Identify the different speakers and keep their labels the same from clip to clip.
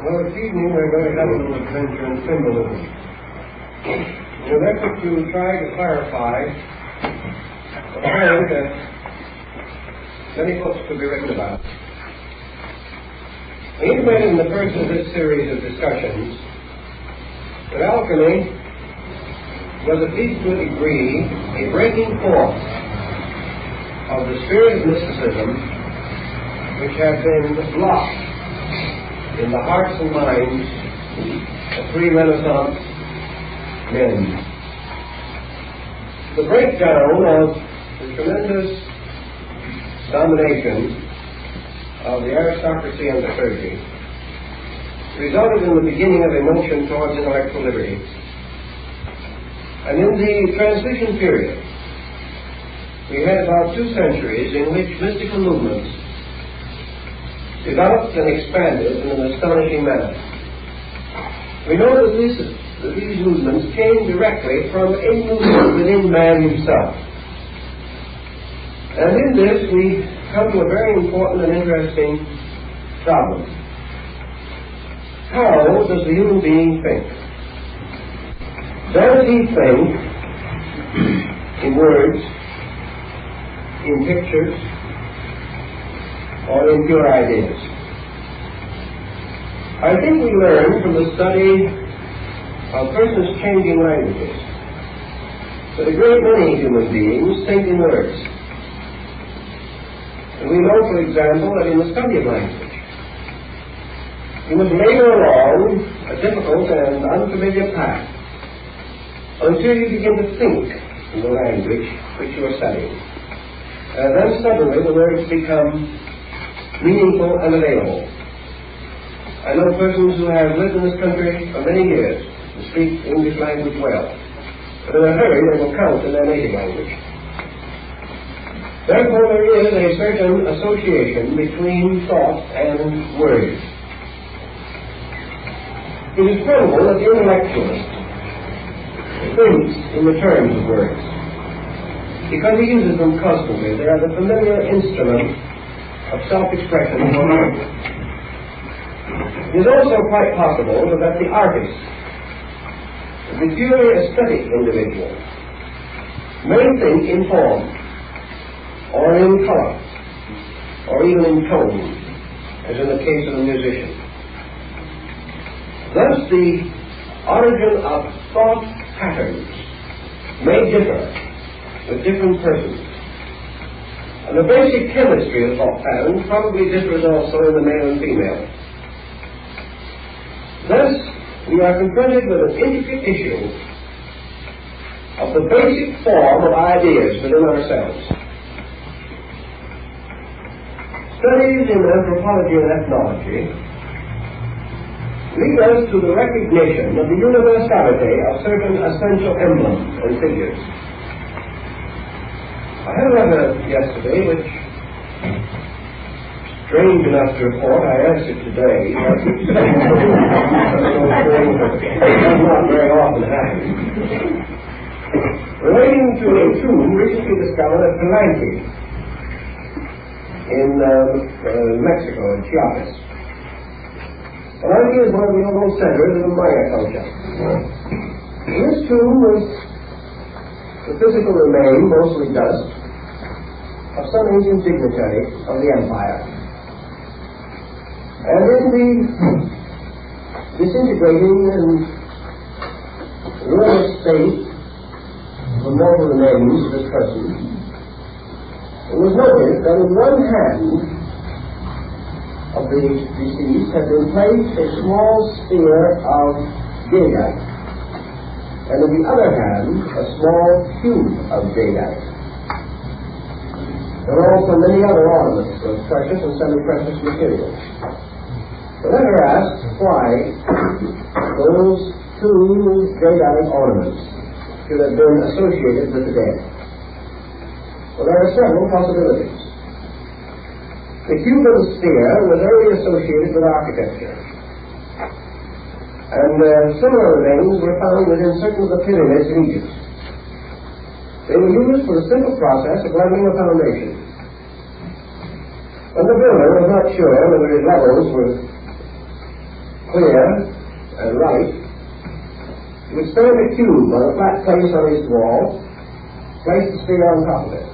Speaker 1: Well, this evening we're going to have a little adventure in symbolism. In an effort to try to clarify a point that many books could be written about. We indicated in the first of this series of discussions that alchemy was, at least to a degree, a breaking forth of the spirit of mysticism which had been locked in the hearts and minds of pre-Renaissance men. The breakdown of the tremendous domination of the aristocracy and the clergy resulted in the beginning of a motion towards intellectual liberty. And in the transition period, we had about 2 centuries in which mystical movements developed and expanded in an astonishing manner. We know that these movements came directly from a movement within man himself. And in this we come to a very important and interesting problem. How does the human being think? Does he think in words, in pictures, or in pure ideas? I think we learn from the study of persons changing languages that a great many human beings think in words. And we know, for example, that in the study of language, you must labor along a difficult and unfamiliar path until you begin to think in the language which you are studying. And then suddenly the words become meaningful and available. I know persons who have lived in this country for many years and speak the English language well, but in a hurry they will count in their native language. Therefore there is a certain association between thought and words. It is probable that the intellectualist thinks in the terms of words, because he uses them constantly. They are the familiar instrument of self-expression for man. It is also quite possible that the artist, the purely aesthetic individual, may think in form, or in color, or even in tone, as in the case of a musician. Thus the origin of thought patterns may differ with different persons. And the basic chemistry of thought patterns probably differs also in the male and female. Thus, we are confronted with an intricate issue of the basic form of ideas within ourselves. Studies in anthropology and ethnology lead us to the recognition of the universality of certain essential emblems and figures. I had a letter yesterday which, strange enough to report, I answered today. It does not very often happen. Relating to a tomb recently discovered at Palenque in Mexico, in Chiapas. Palenque is one of the old centers of the Maya culture. In this tomb was the physical remain, mostly dust, of some ancient dignitary of the empire. And in the disintegrating and ruinous state of the mortal remains of this person, it was noticed that in one hand of the deceased had been placed a small sphere of jadeite, and in the other hand a small cube of jadeite. There are also many other ornaments of precious and semi-precious materials. The letter asks why those 2 jadeite ornaments should have been associated with the dead. Well, there are several possibilities. The cube of the sphere was early associated with architecture, and similar remains were found within certain of the pyramids in Egypt. They were used for the simple process of leveling a foundation. When the builder was not sure whether his levels were clear and right, he would stand a cube on a flat place on his wall, place the sphere on top of it.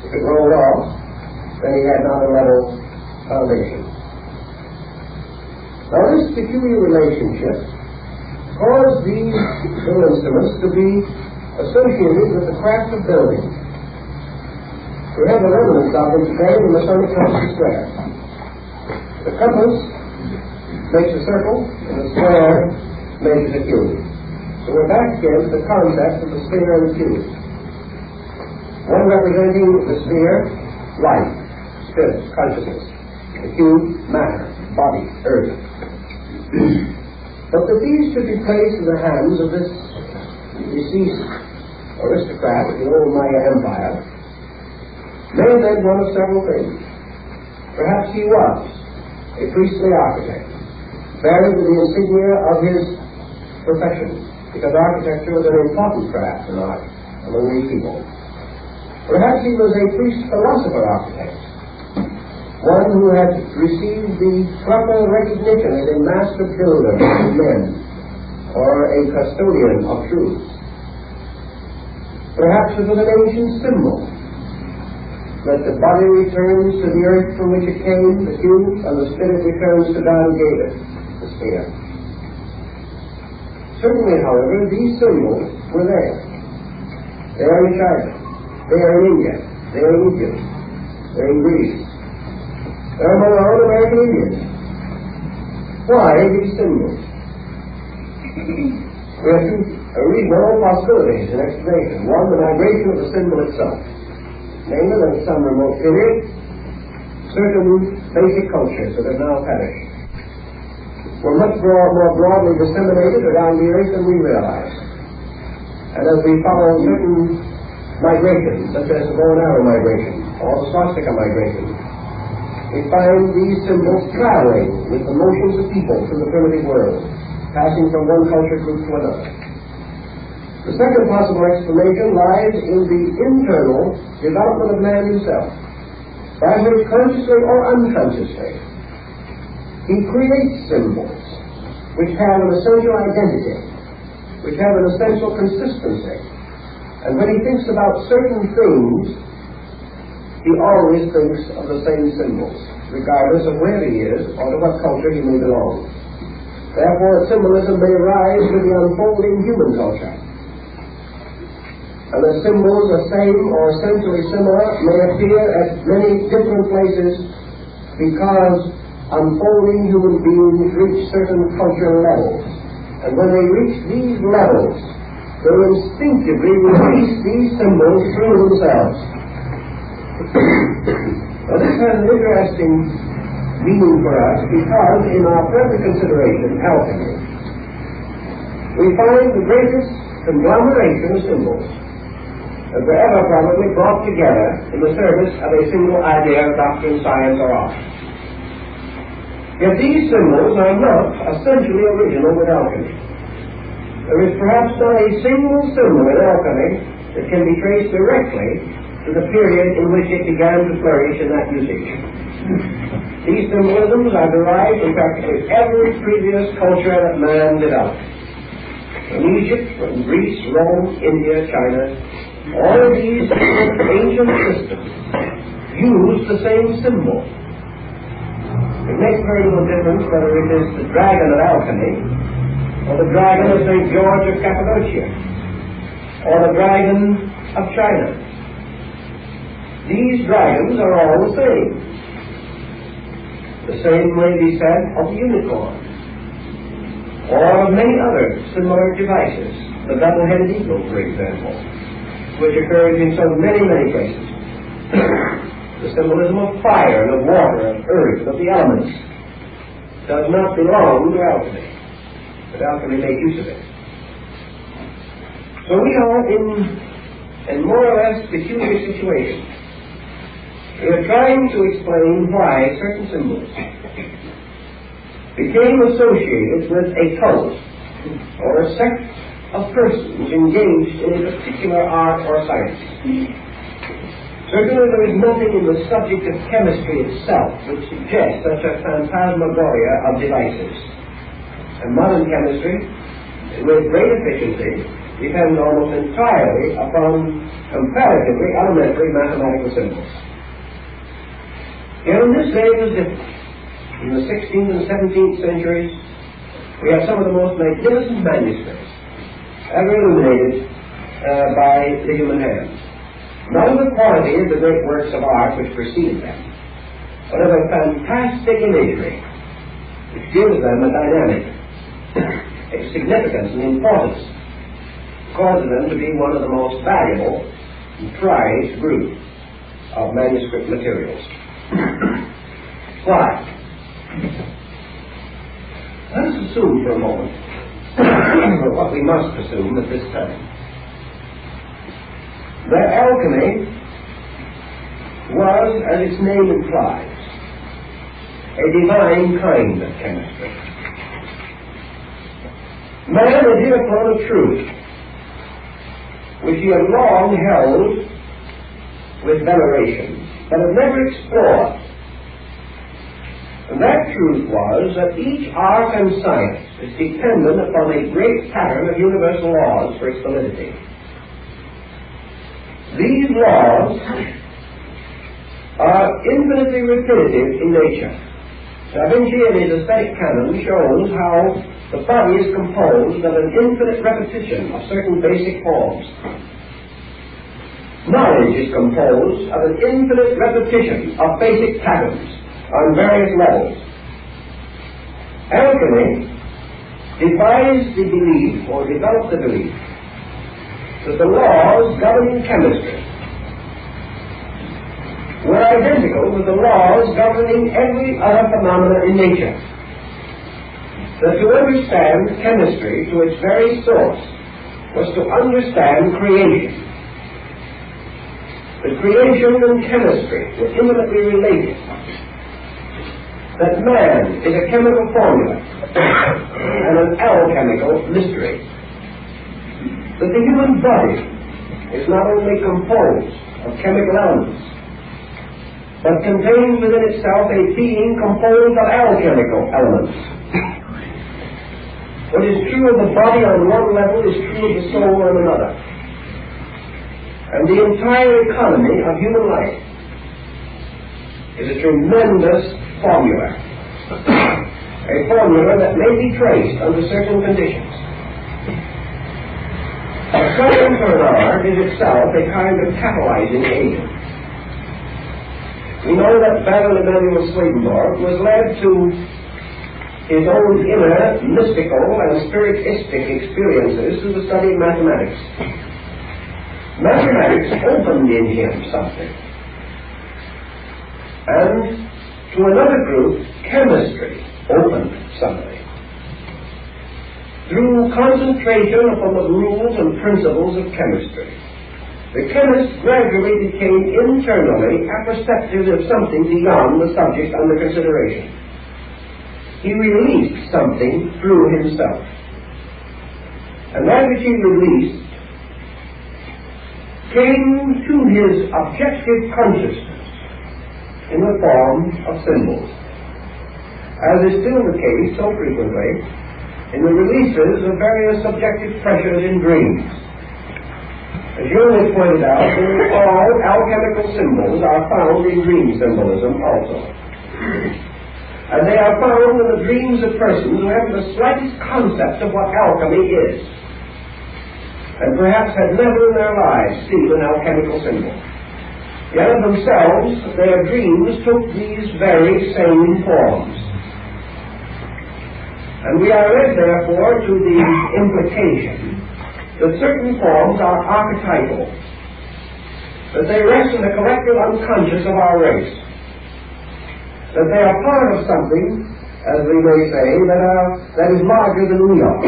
Speaker 1: If it rolled off, then he had not a level foundation. Now this peculiar relationship caused these little instruments to be associated with the craft of building. We have the remnants of them today in the Masonic compass square. The compass makes a circle, and the square makes a cube. So we're back again to the concept of the sphere and the cube. One representing the sphere, life, spirit, consciousness. The cube, matter, body, earth. But that these should be placed in the hands of this deceased aristocrat of the old Maya Empire may have been one of several things. Perhaps he was a priestly architect, buried with the insignia of his profession, because architecture was an important craft in art among these people. Perhaps he was a priest-philosopher architect, one who had received the proper recognition as a master builder of men, or a custodian of truth. Perhaps it was an ancient symbol that the body returns to the earth from which it came, the cube, and the spirit returns to God who gave it, the sphere. Certainly, however, these symbols were there. They are in China, they are in India, they are in Egypt, they are in Greece. They're among our own American Indians. Why these symbols? We have two possibilities in explanation. One, the migration of the symbol itself. Namely, that at some remote period, certain basic cultures that have now perished were much more broadly disseminated around the earth than we realize. And as we follow certain migrations, such as the bow and arrow migration, or the swastika migration, we find these symbols traveling with the motions of people through the primitive world, passing from one culture group to another. The second possible explanation lies in the internal development of man himself, by which, consciously or unconsciously, he creates symbols which have an essential identity, which have an essential consistency. And when he thinks about certain things, he always thinks of the same symbols, regardless of where he is or to what culture he may belong. Therefore, symbolism may rise with the unfolding human culture. And the symbols, the same or essentially similar, may appear at many different places because unfolding human beings reach certain cultural levels. And when they reach these levels, they instinctively release these symbols through themselves. Now this has an interesting meaning for us because in our present consideration, alchemy, we find the greatest conglomeration of symbols that were ever probably brought together in the service of a single idea of doctrine, science, or art. Yet these symbols are not essentially original with alchemy. There is perhaps not a single symbol in alchemy that can be traced directly to the period in which it began to flourish in that usage. These symbolisms are derived from practically every previous culture that man developed. From Egypt, from Greece, Rome, India, China, all of these ancient systems use the same symbol. It makes very little difference whether it is the dragon of alchemy, or the dragon of St. George of Cappadocia, or the dragon of China. These dragons are all the same. The same may be said of the unicorn, or of many other similar devices. The double-headed eagle, for example, which occurs in so many, many places. The symbolism of fire and of water, of earth, of the elements, does not belong to alchemy, but alchemy made use of it. So we are in more or less peculiar situation. We are trying to explain why certain symbols became associated with a cult or a sect of persons engaged in a particular art or science. Certainly there is nothing in the subject of chemistry itself which suggests such a phantasmagoria of devices. And modern chemistry, with great efficiency, depends almost entirely upon comparatively elementary mathematical symbols. Yet in this day it was different. In the 16th and 17th centuries, we have some of the most magnificent manuscripts ever illuminated by the human hand. Not of the quality of the great works of art which preceded them, but of a fantastic imagery which gives them a dynamic a significance and importance, causes them to be one of the most valuable and prized group of manuscript materials. Why? Let us assume for a moment what we must assume at this time, that alchemy was, as its name implies, a divine kind of chemistry. Man had hit upon a truth which he had long held with veneration, but had never explored. And that truth was that each art and science is dependent upon a great pattern of universal laws for its validity. These laws are infinitely repetitive in nature. Da Vinci in his aesthetic canon shows how the body is composed of an infinite repetition of certain basic forms. Knowledge is composed of an infinite repetition of basic patterns on various levels. Alchemy devised the belief, or developed the belief, that the laws governing chemistry were identical with the laws governing every other phenomena in nature. That to understand chemistry to its very source was to understand creation. That creation and chemistry were intimately related. That man is a chemical formula and an alchemical mystery. That the human body is not only composed of chemical elements, but contains within itself a being composed of alchemical elements. What is true of the body on one level is true of the soul on another. And the entire economy of human life is a tremendous formula. A formula that may be traced under certain conditions. A science or an art is itself a kind of catalyzing agent. We know that Baron Emanuel Swedenborg was led to his own inner mystical and spiritistic experiences through the study of mathematics. Mathematics opened in him something. And to another group, chemistry opened something. Through concentration upon the rules and principles of chemistry, the chemist gradually became internally apperceptive of something beyond the subject under consideration. He released something through himself. And that which he released came to his objective consciousness in the form of symbols, as is still the case so frequently in the releases of various subjective pressures in dreams. As Yates pointed out, all alchemical symbols are found in dream symbolism also. And they are found in the dreams of persons who have the slightest concept of what alchemy is, and perhaps had never in their lives seen an alchemical symbol. Yet of themselves, their dreams took these very same forms. And we are led, therefore, to the implication that certain forms are archetypal, that they rest in the collective unconscious of our race, that they are part of something, as we may say, that is larger than we are.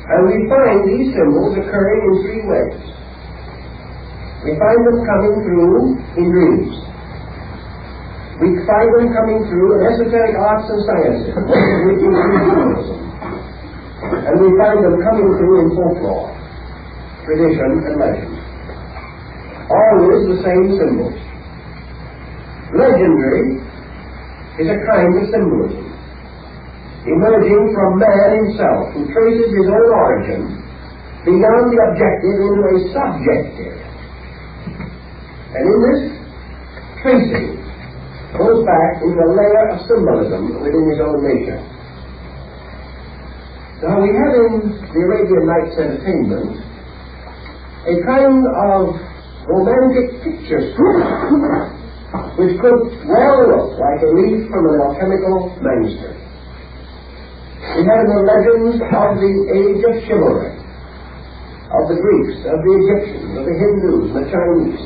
Speaker 1: And we find these symbols occurring in three ways. We find them coming through in dreams. We find them coming through in esoteric arts and sciences, which is Gnosis. And we find them coming through in folklore, tradition, and legend. All always the same symbols. Legendary is a kind of symbolism, emerging from man himself, who traces his own origin beyond the objective into a subjective. And in this tracing goes back into a layer of symbolism within his own nature. Now we have in the Arabian Nights Entertainment a kind of romantic picture story which could well look like a leaf from an alchemical manuscript. We have the legends of the age of chivalry, of the Greeks, of the Egyptians, of the Hindus, and the Chinese.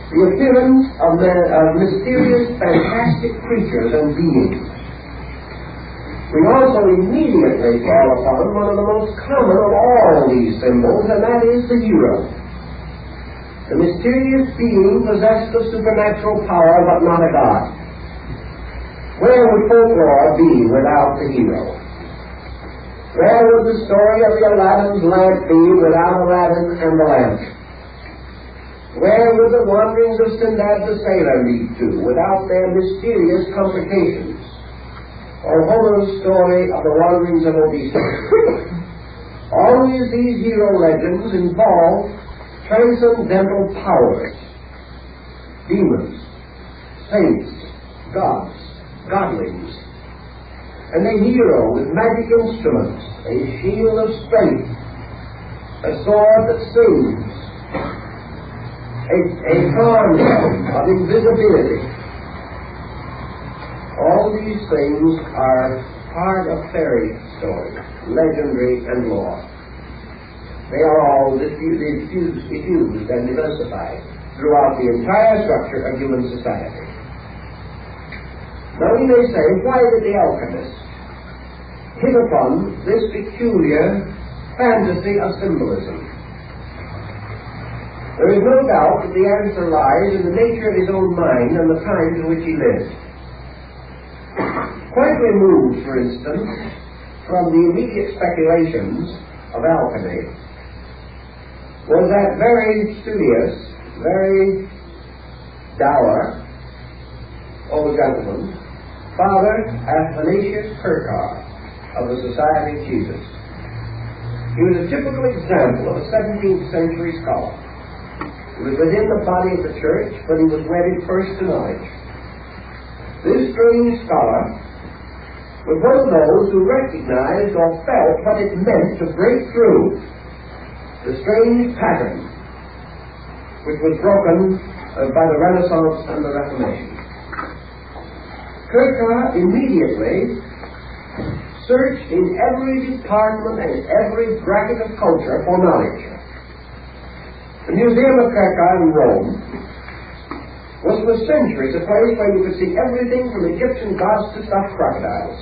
Speaker 1: The appearance of mysterious, fantastic creatures and beings. We also immediately fall upon one of the most common of all these symbols, and that is the hero. The mysterious being possessed of supernatural power, but not a god. Where would folklore be without the hero? Where would the story of the Aladdin's lamp be without Aladdin and the lamp? Where would the wanderings of Sinbad the sailor lead to without their mysterious complications? Or Homer's story of the wanderings of Odysseus? Always these hero legends involve transcendental powers, demons, saints, gods, godlings, and a hero with magic instruments, a shield of strength, a sword that sings, a charm of invisibility. All these things are part of fairy stories, legendary and lore. They are all diffused and diversified throughout the entire structure of human society. Now we may say, why did the alchemists hit upon this peculiar fantasy of symbolism? There is no doubt that the answer lies in the nature of his own mind and the times in which he lived. Quite removed, for instance, from the immediate speculations of alchemy, was that very studious, very dour old gentleman, Father Athanasius Kirchhoff of the Society of Jesus. He was a typical example of a 17th century scholar. He was within the body of the church, but he was wedded first to knowledge. This strange scholar was one of those who recognized or felt what it meant to break through the strange pattern which was broken by the Renaissance and the Reformation. Kirchhoff immediately searched in every department and every bracket of culture for knowledge. The Museum of Kirchhoff in Rome was for centuries a place where you could see everything from Egyptian gods to stuffed crocodiles.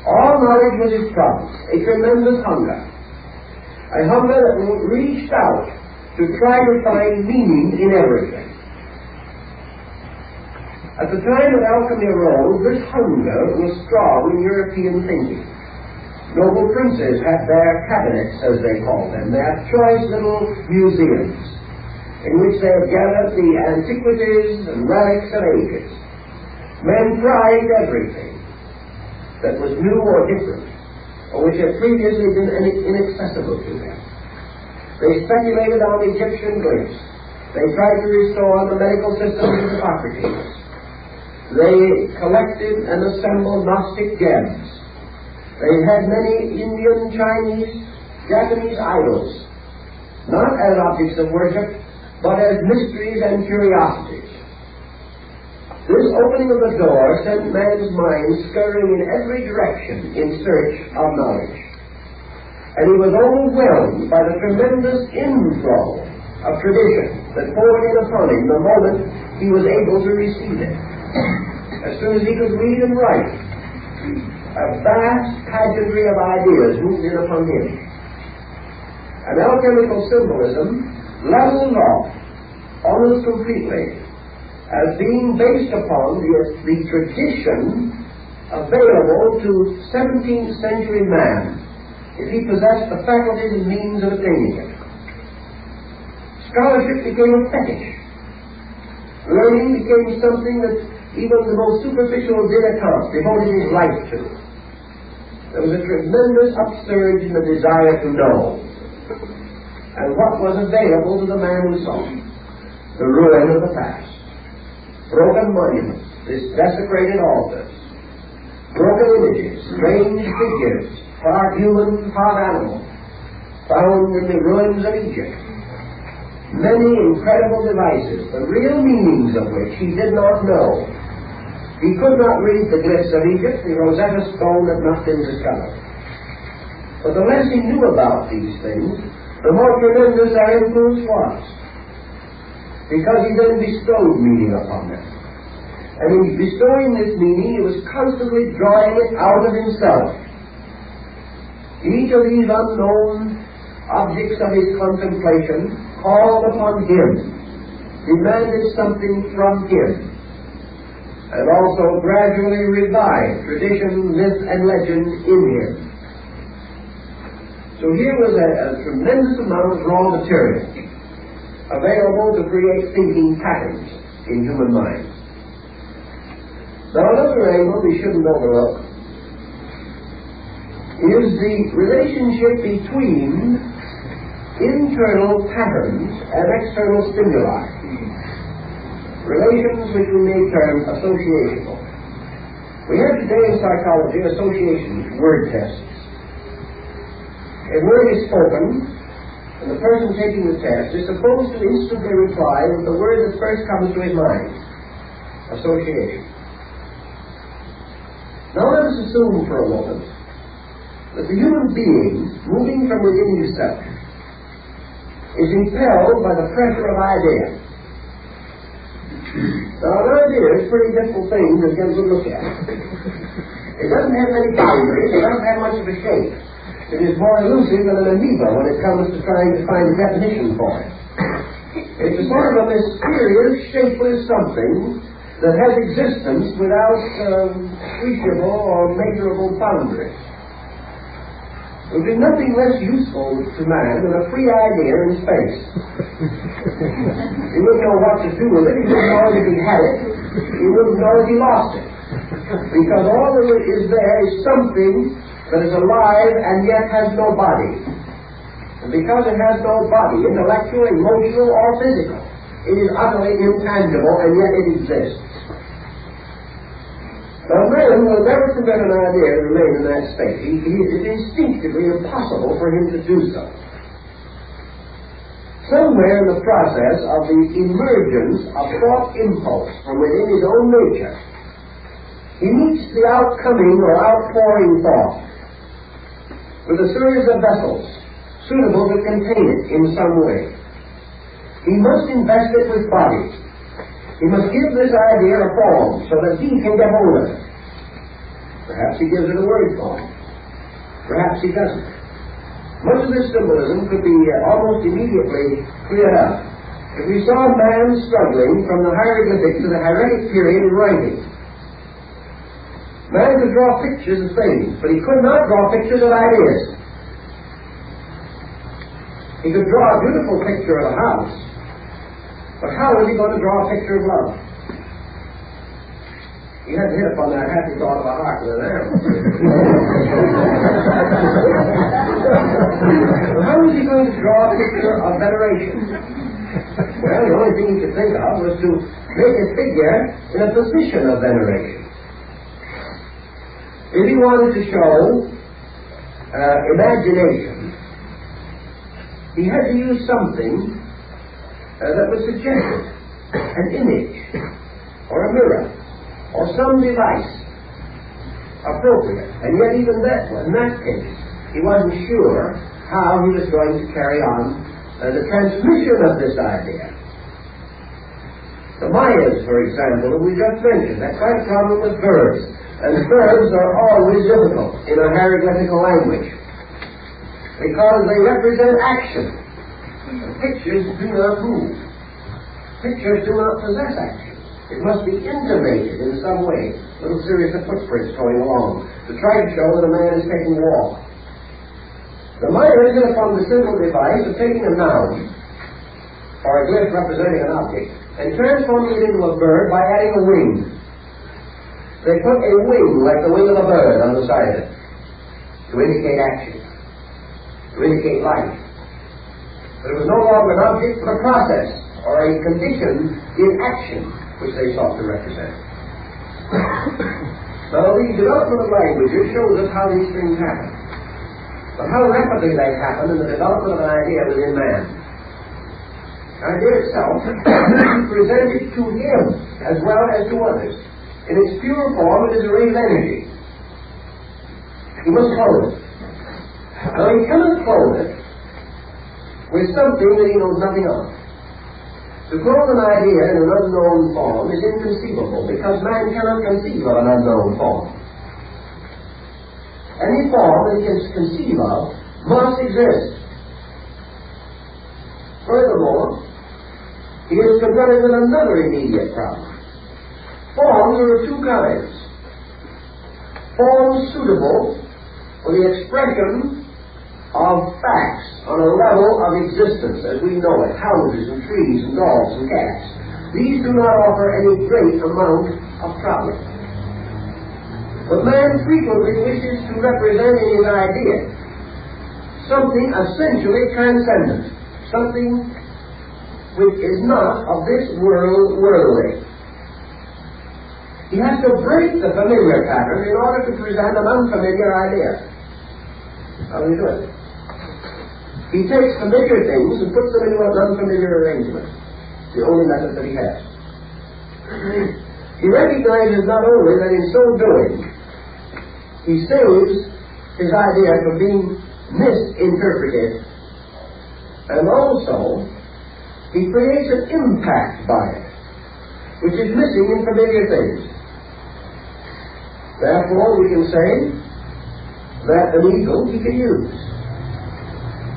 Speaker 1: All knowledge was his province, a tremendous hunger. A hunger that reached out to try to find meaning in everything. At the time that alchemy arose, this hunger was strong in European thinking. Noble princes had their cabinets, as they called them, their choice little museums, in which they had gathered the antiquities and relics of ages. Men prized everything that was new or different, or which had previously been inaccessible to them. They speculated on Egyptian glyphs. They tried to restore the medical system of Hippocrates. They collected and assembled Gnostic gems. They had many Indian, Chinese, Japanese idols, not as objects of worship, but as mysteries and curiosities. This opening of the door sent man's mind scurrying in every direction in search of knowledge. And he was overwhelmed by the tremendous inflow of tradition that poured in upon him the moment he was able to receive it. As soon as he could read and write, a vast pageantry of ideas moved in upon him. And alchemical symbolism levels off almost completely as being based upon the tradition available to 17th century man if he possessed the faculties and means of attaining it. Scholarship became a fetish. Learning became something that even the most superficial dilettante devoted his life to. There was a tremendous upsurge in the desire to know. And what was available to the man who sought? The ruin of the past. Broken monuments, desecrated altars, broken images, strange figures, part human, part animal, found in the ruins of Egypt. Many incredible devices, the real meanings of which he did not know. He could not read the glyphs of Egypt, the Rosetta Stone had not been discovered. But the less he knew about these things, the more tremendous their influence was. Because he then bestowed meaning upon them. And in bestowing this meaning, he was constantly drawing it out of himself. Each of these unknown objects of his contemplation called upon him, demanded something from him, and also gradually revived tradition, myth, and legend in him. So here was a tremendous amount of raw material available to create thinking patterns in human minds. Now another angle we shouldn't overlook is the relationship between internal patterns and external stimuli. Relations which we may term associational. We have today in psychology association word tests. A word is spoken, and the person taking the test is supposed to instantly reply with the word that first comes to his mind. Association. Now let us assume for a moment that the human being, moving from within himself, is impelled by the pressure of ideas. Now an idea is a pretty difficult thing to get a look at. It doesn't have many boundaries, it doesn't have much of a shape. It is more elusive than an amoeba when it comes to trying to find a definition for it. It's a sort of a mysterious, shapeless something that has existence without appreciable or measurable boundaries. It would be nothing less useful to man than a free idea in space. He wouldn't know what to do with it, he wouldn't know if he had it, he wouldn't know if he lost it. Because all that is there is something that is alive and yet has no body. And because it has no body, intellectual, emotional, or physical, it is utterly intangible and yet it exists. Now man will never permit an idea to remain in that state. It is instinctively impossible for him to do so. Somewhere in the process of the emergence of thought impulse from within his own nature, he meets the outcoming or outpouring thought with a series of vessels suitable to contain it in some way. He must invest it with body. He must give this idea a form so that he can get hold of it. Perhaps he gives it a word form. Perhaps he doesn't. Much of this symbolism could be almost immediately cleared up if we saw a man struggling from the hieroglyphic to the Hermetic period in writing. Man could draw pictures of things, but he could not draw pictures of ideas. He could draw a beautiful picture of a house, but how is he going to draw a picture of love? He had to hit upon that happy thought of a heart with an arrow. How is he going to draw a picture of veneration? Well, the only thing he could think of was to make a figure in a position of veneration. If he wanted to show imagination, he had to use something that was suggested, an image, or a mirror, or some device appropriate. And yet even that, in that case, he wasn't sure how he was going to carry on the transmission of this idea. The Mayas, for example, who we just mentioned, had quite a problem with verbs. And verbs are always difficult in a hieroglyphical language because they represent action. Pictures do not move. Pictures do not possess action. It must be intimated in some way, a little series of footprints going along, to try to show that a man is taking a walk. The Mayas hit upon the simple device of taking a noun or a glyph representing an object, and transforming it into a bird by adding a wing. They put a wing, like the wing of a bird, on the side of it, to indicate action, to indicate life. But it was no longer an object, but a process, or a condition in action, which they sought to represent. Now, the development of languages shows us how these things happen. But how rapidly they happen in the development of an idea within man. The idea itself is presented to him as well as to others. In its pure form, it is a ray of energy. He must clothe it. Now, he cannot clothe it with something that he knows nothing of. To clothe an idea in an unknown form is inconceivable, because man cannot conceive of an unknown form. Any form that he can conceive of must exist. Furthermore, he is confronted with another immediate problem. Forms are of two kinds. Forms suitable for the expression of facts on a level of existence as we know it, houses and trees and dogs and cats. These do not offer any great amount of problem. But man frequently wishes to represent in his idea something essentially transcendent, something which is not of this world worldly. He has to break the familiar pattern in order to present an unfamiliar idea. How do you do it? He takes familiar things and puts them into an unfamiliar arrangement. It's the only method that he has. He recognizes not only that in so doing, he saves his idea from being misinterpreted, and also he creates an impact by it, which is missing in familiar things. Therefore, we can say that an eagle he can use.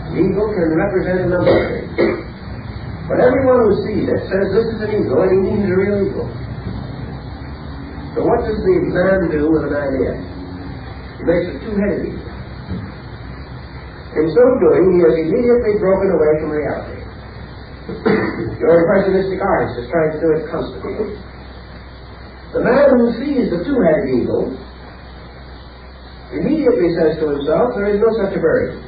Speaker 1: An eagle can represent a number of things. But everyone who sees it says this is an eagle, and he means a real eagle. So what does the man do with an idea? He makes a two-headed eagle. In so doing, he has immediately broken away from reality. Your impressionistic artist is trying to do it constantly. The man who sees the two-headed eagle immediately says to himself, there is no such a bird.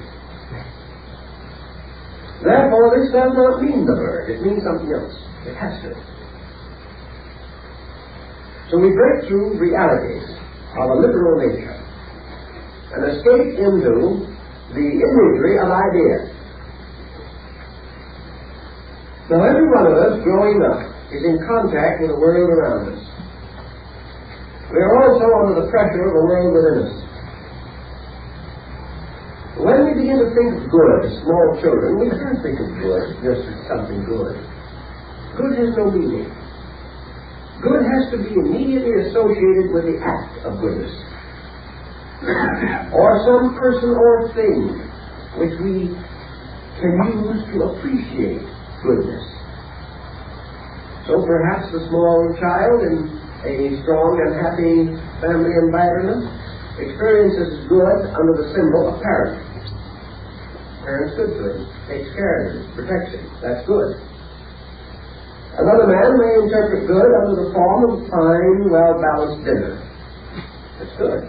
Speaker 1: Therefore, this does not mean the bird. It means something else. It has to. So we break through realities of a literal nature and escape into the imagery of ideas. Now, every one of us growing up is in contact with the world around us. We are also under the pressure of the world within us. When we begin to think of good as small children, we can't think of good just as something good. Good has no meaning. Good has to be immediately associated with the act of goodness, or some person or thing which we can use to appreciate goodness. So perhaps the small child in a strong and happy family environment experiences good under the symbol of parent. Parent's good to him, takes care of him, protects him. That's good. Another man may interpret good under the form of a fine, well-balanced dinner. That's good.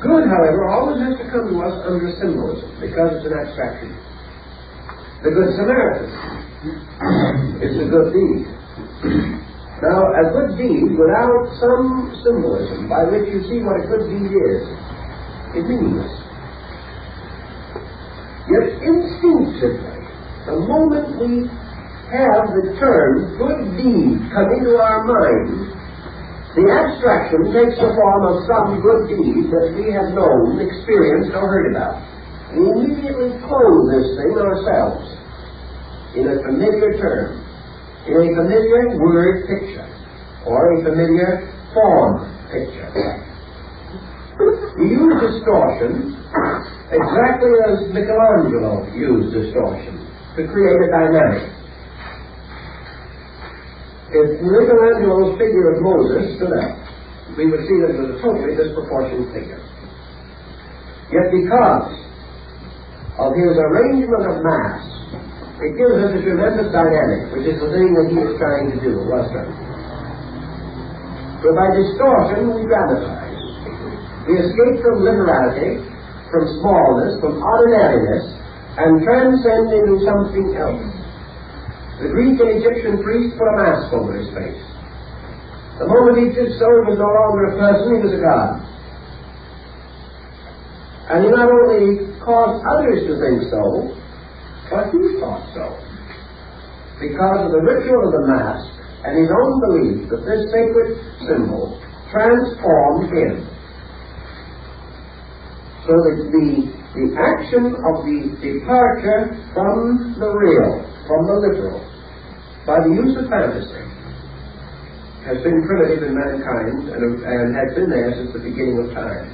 Speaker 1: Good, however, always has to come to us under symbolism, because it's an abstraction. The Good Samaritan is a good deed. Now, a good deed without some symbolism by which you see what a good deed is meaningless. Yet instinctively, the moment we have the term good deed come into our minds, the abstraction takes the form of some good deed that we have known, experienced, or heard about. We immediately clothe this thing ourselves in a familiar term, in a familiar word picture, or a familiar form picture. We use distortion exactly as Michelangelo used distortion to create a dynamic. If Michelangelo's figure of Moses stood up, we would see that it was a totally disproportionate figure. Yet because of his arrangement of mass it gives us a tremendous dynamic, which is the thing that he was trying to do, was trying to do. So by distortion, we dramatize. We escape from literality, from smallness, from ordinariness, and transcend into something else. The Greek and Egyptian priest put a mask over his face. The moment he did so, he was no longer a person, he was a god. And he not only caused others to think so, but he thought so. Because of the ritual of the mask and his own belief that this sacred symbol transformed him. So that the action of the departure from the real, from the literal, by the use of fantasy, has been primitive in mankind and has been there since the beginning of time.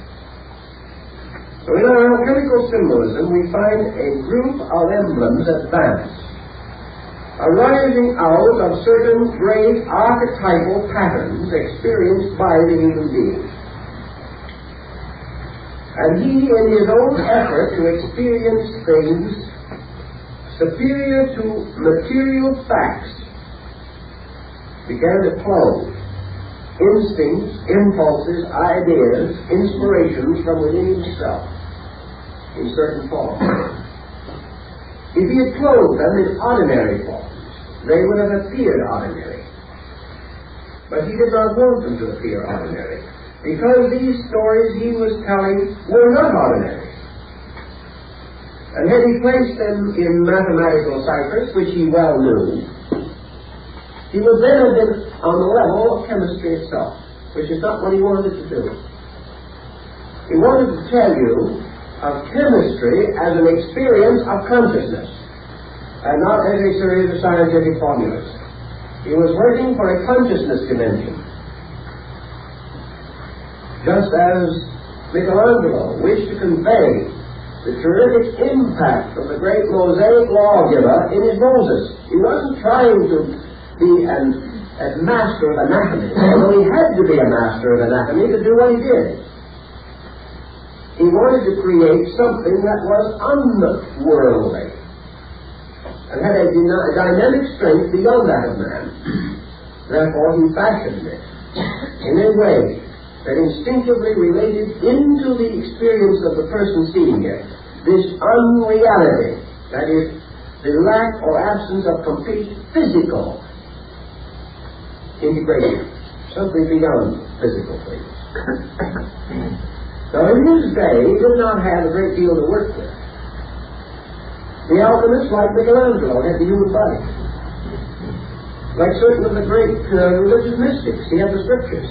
Speaker 1: So in our alchemical symbolism, we find a group of emblems advanced, arising out of certain great archetypal patterns experienced by the human being. And he, in his own effort to experience things superior to material facts, began to clone instincts, impulses, ideas, inspirations from within himself in certain forms. If he had clothed them in ordinary forms, they would have appeared ordinary. But he did not want them to appear ordinary, because these stories he was telling were not ordinary. And had he placed them in mathematical ciphers, which he well knew, he would then have been on the level of chemistry itself, which is not what he wanted to do. He wanted to tell you of chemistry as an experience of consciousness, and not as a series of scientific formulas. He was working for a consciousness dimension. Just as Michelangelo wished to convey the terrific impact of the great Mosaic lawgiver in his Moses. He wasn't trying to be a master of anatomy, although he had to be a master of anatomy to do what he did. He wanted to create something that was unworldly and had a dynamic strength beyond that of man. Therefore, he fashioned it in a way that instinctively related into the experience of the person seeing it this unreality, that is, the lack or absence of complete physical integration, something beyond physical things. So in his day, he did not have a great deal to work with. The alchemists, like Michelangelo, had the human body. Like certain of the great religious mystics, he had the scriptures.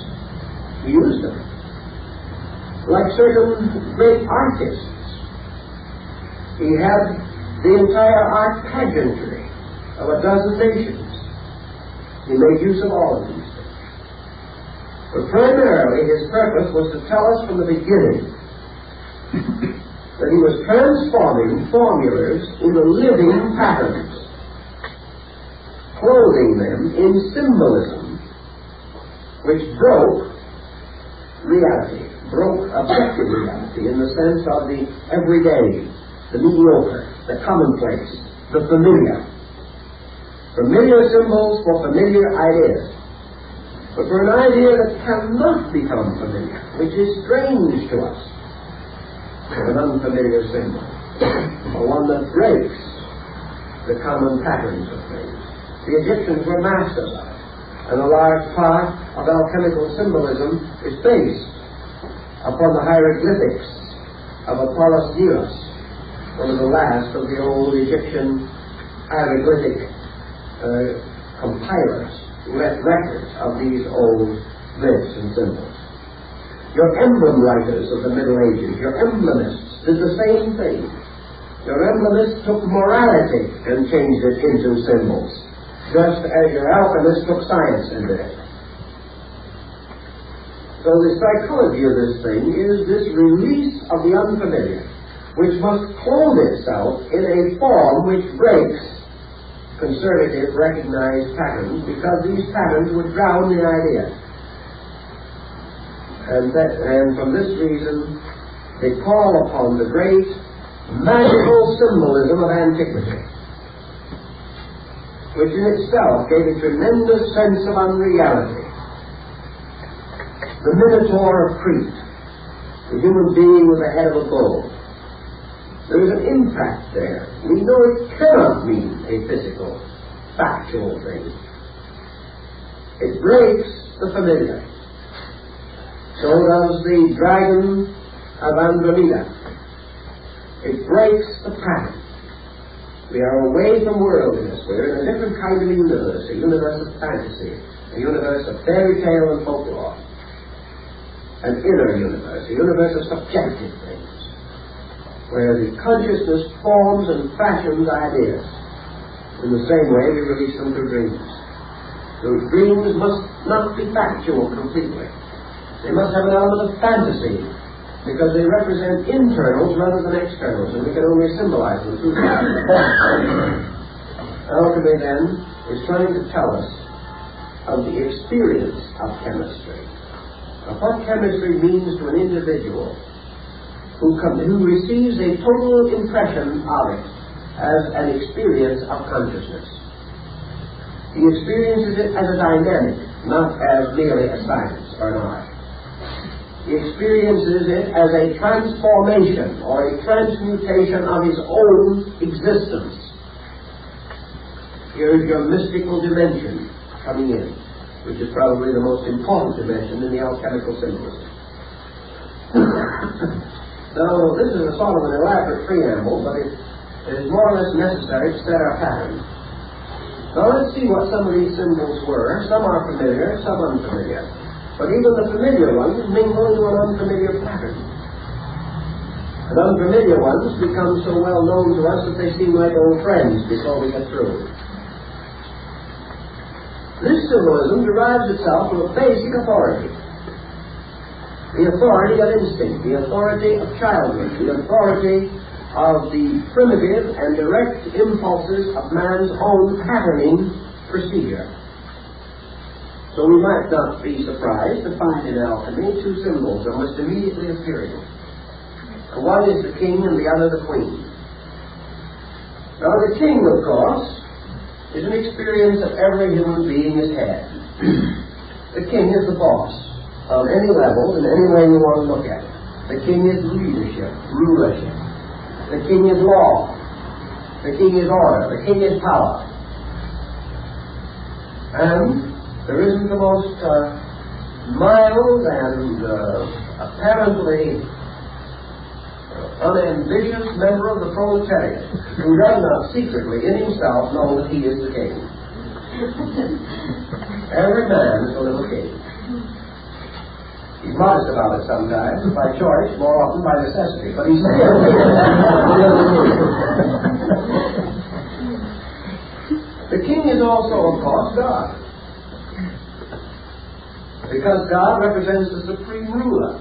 Speaker 1: He used them. Like certain great artists, he had the entire art pageantry of a dozen nations. He made use of all of these things. But primarily, his purpose was to tell us from the beginning that he was transforming formulas into living patterns, clothing them in symbolism, which broke reality, broke objective reality in the sense of the everyday, the mediocre, the commonplace, the familiar. Familiar symbols for familiar ideas. But for an idea that cannot become familiar, which is strange to us, an unfamiliar symbol, or one that breaks the common patterns of things. The Egyptians were masters of it, and a large part of alchemical symbolism is based upon the hieroglyphics of Apollos Neos, one of the last of the old Egyptian hieroglyphic compilers, records of these old myths and symbols. Your emblem writers of the Middle Ages, your emblemists, did the same thing. Your emblemists took morality and changed it into symbols, just as your alchemists took science and did it. So the psychology of this thing is this release of the unfamiliar, which must clothe itself in a form which breaks conservative, recognized patterns, because these patterns would drown the idea. And from this reason, they call upon the great magical symbolism of antiquity. which in itself gave a tremendous sense of unreality. The Minotaur of Crete, the human being with the head of a bull. There is an impact there. We know it cannot mean a physical, factual thing. It breaks the familiar. So does the dragon of Andromeda. It breaks the pattern. We are away from worldliness. We're in a different kind of universe, a universe of fantasy, a universe of fairy tale and folklore, an inner universe, a universe of subjective things, where the consciousness forms and fashions ideas. In the same way we release them through dreams. Those dreams must not be factual completely. They must have an element of fantasy, because they represent internals rather than externals, and we can only symbolize them through that. Alchemy, then, is trying to tell us of the experience of chemistry, of what chemistry means to an individual who receives a total impression of it as an experience of consciousness. He experiences it as a dynamic, not as merely a science or an art. He experiences it as a transformation or a transmutation of his own existence. Here is your mystical dimension coming in, which is probably the most important dimension in the alchemical symbolism. Now, this is a sort of an elaborate preamble, but it is more or less necessary to set our pattern. Now let's see what some of these symbols were. Some are familiar, some unfamiliar. But even the familiar ones mingle into an unfamiliar pattern. And unfamiliar ones become so well known to us that they seem like old friends before we get through. This symbolism derives itself from a basic authority. The authority of instinct, the authority of childhood, the authority of the primitive and direct impulses of man's own patterning procedure. So we might not be surprised to find in alchemy two symbols almost immediately appearing. One is the king and the other the queen. Now the king, of course, is an experience that every human being has had. The king is the boss on any level, in any way you want to look at it. The king is leadership, rulership. The king is law. The king is order. The king is power. And there isn't the most mild and apparently unambitious member of the proletariat who does not secretly in himself know that he is the king. Every man is a little king. He's modest about it sometimes, by choice, more often by necessity, but he's still the king is also, of course, God. Because God represents the supreme ruler.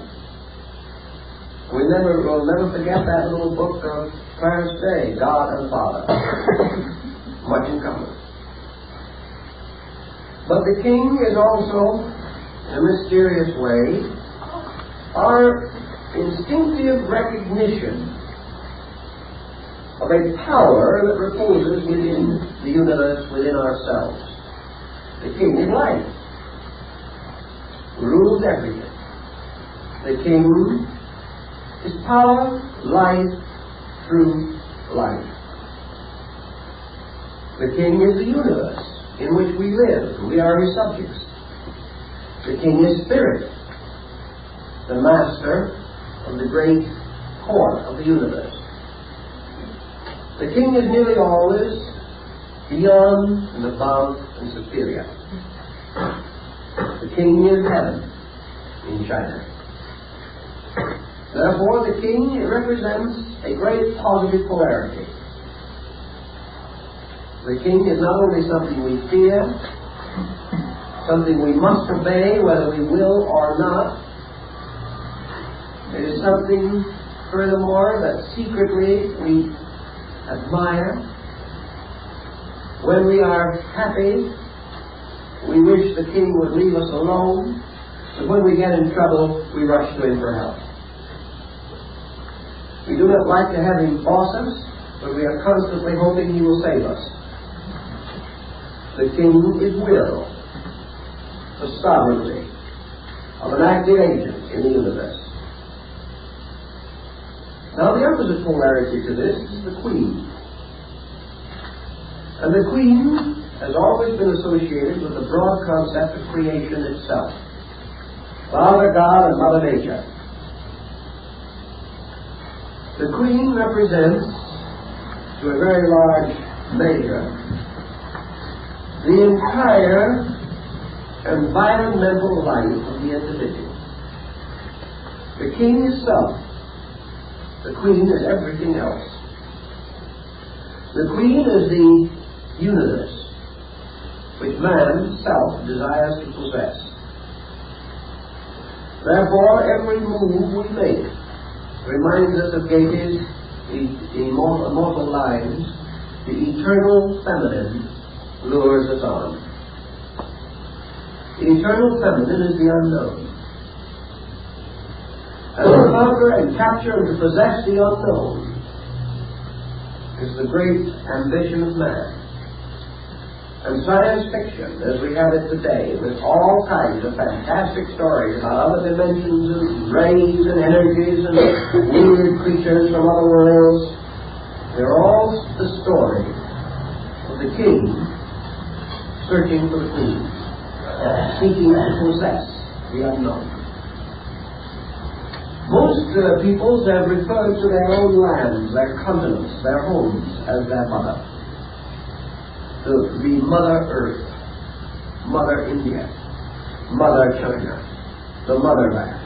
Speaker 1: We'll never forget that little book of Clarence Day, God and Father. Much in common. But the king is also, in a mysterious way, our instinctive recognition of a power that reposes within the universe, within ourselves. The king is life. Rules everything. The king is power, life, through life. The king is the universe in which we live. We are his subjects. The king is spirit, the master of the great court of the universe. The king is nearly always beyond and above and superior. The king is heaven in China. Therefore, the king represents a great positive polarity. The king is not only something we fear, something we must obey whether we will or not. It is something, furthermore, that secretly we admire. When we are happy, we wish the king would leave us alone, but when we get in trouble, we rush to him for help. We do not like to have him boss us, but we are constantly hoping he will save us. The king is will, the sovereignty of an active agent in the universe. Now the opposite polarity to this is the queen. And the queen has always been associated with the broad concept of creation itself. Father God and Mother Nature. The queen represents, to a very large measure, the entire environmental life of the individual. The king is self. The queen is everything else. The queen is the universe which man, self, desires to possess. Therefore, every move we make reminds us of Yates' immortal lines, "The eternal feminine lures us on." The eternal feminine is the unknown. And to conquer and capture and to possess the unknown is the great ambition of man. And science fiction, as we have it today, with all kinds of fantastic stories about other dimensions and rays and energies and weird creatures from other worlds, they're all the story of the king searching for the queen, seeking to possess the unknown. Most peoples have referred to their own lands, their continents, their homes, as their mother. The Mother Earth, Mother India, Mother China, the Motherland.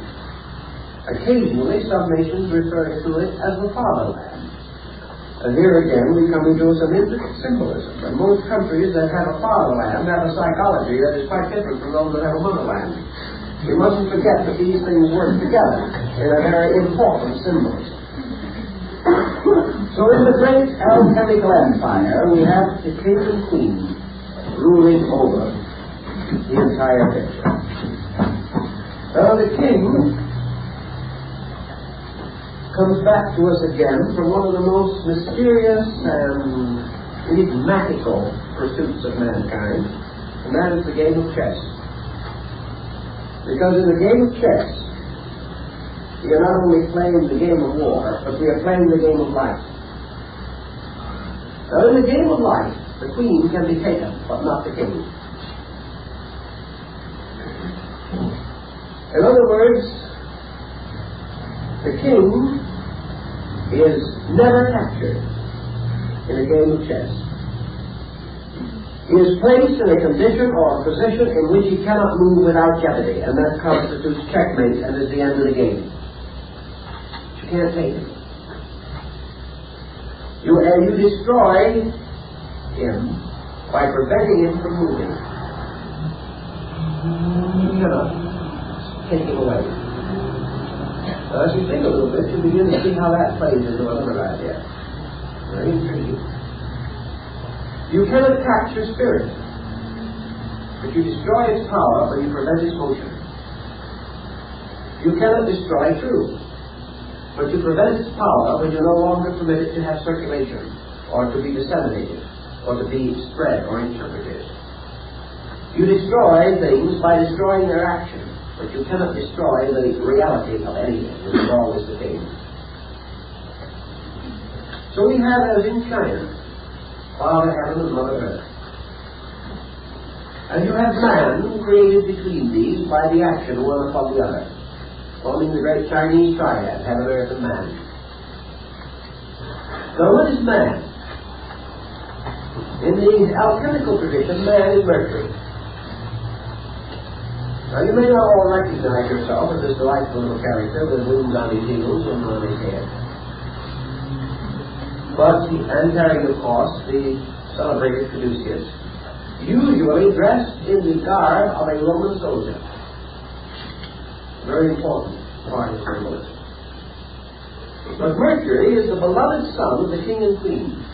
Speaker 1: Occasionally, some nations refer to it as the Fatherland. And here again, we come into some intricate symbolism. And most countries that have a fatherland have a psychology that is quite different from those that have a motherland. We mustn't forget that these things work together in a very important symbolism. So in the great alchemical empire, we have the king and queen ruling over the entire picture. Now the king comes back to us again from one of the most mysterious and enigmatical pursuits of mankind, and that is the game of chess. Because in the game of chess, we are not only playing the game of war, but we are playing the game of life. Now in the game of life, the queen can be taken, but not the king. In other words, the king is never captured in a game of chess. He is placed in a condition or a position in which he cannot move without jeopardy, and that constitutes checkmate and is the end of the game. You can't take him. You destroy him by preventing him from moving. You cannot take him away. Now, as you think a little bit, you begin to see how that plays into another idea. Very intriguing. You cannot capture spirit, but you destroy its power when you prevent its motion. You cannot destroy truth, but you prevent its power when you no longer permit it to have circulation, or to be disseminated, or to be spread or interpreted. You destroy things by destroying their action, but you cannot destroy the reality of anything, which is always the case. So we have, as in China, Father Heaven and Mother Earth. And you have man created between these by the action one upon the other, forming the great Chinese triad, Heaven, Earth, and Man. Now what is man? In the alchemical tradition, man is Mercury. Now you may not all recognize yourself as this delightful little character with wings on his heels and on his head. But, and carrying, of course, the celebrated caduceus, usually dressed in the garb of a Roman soldier. Very important part of symbolism. But Mercury is the beloved son of the king and queen.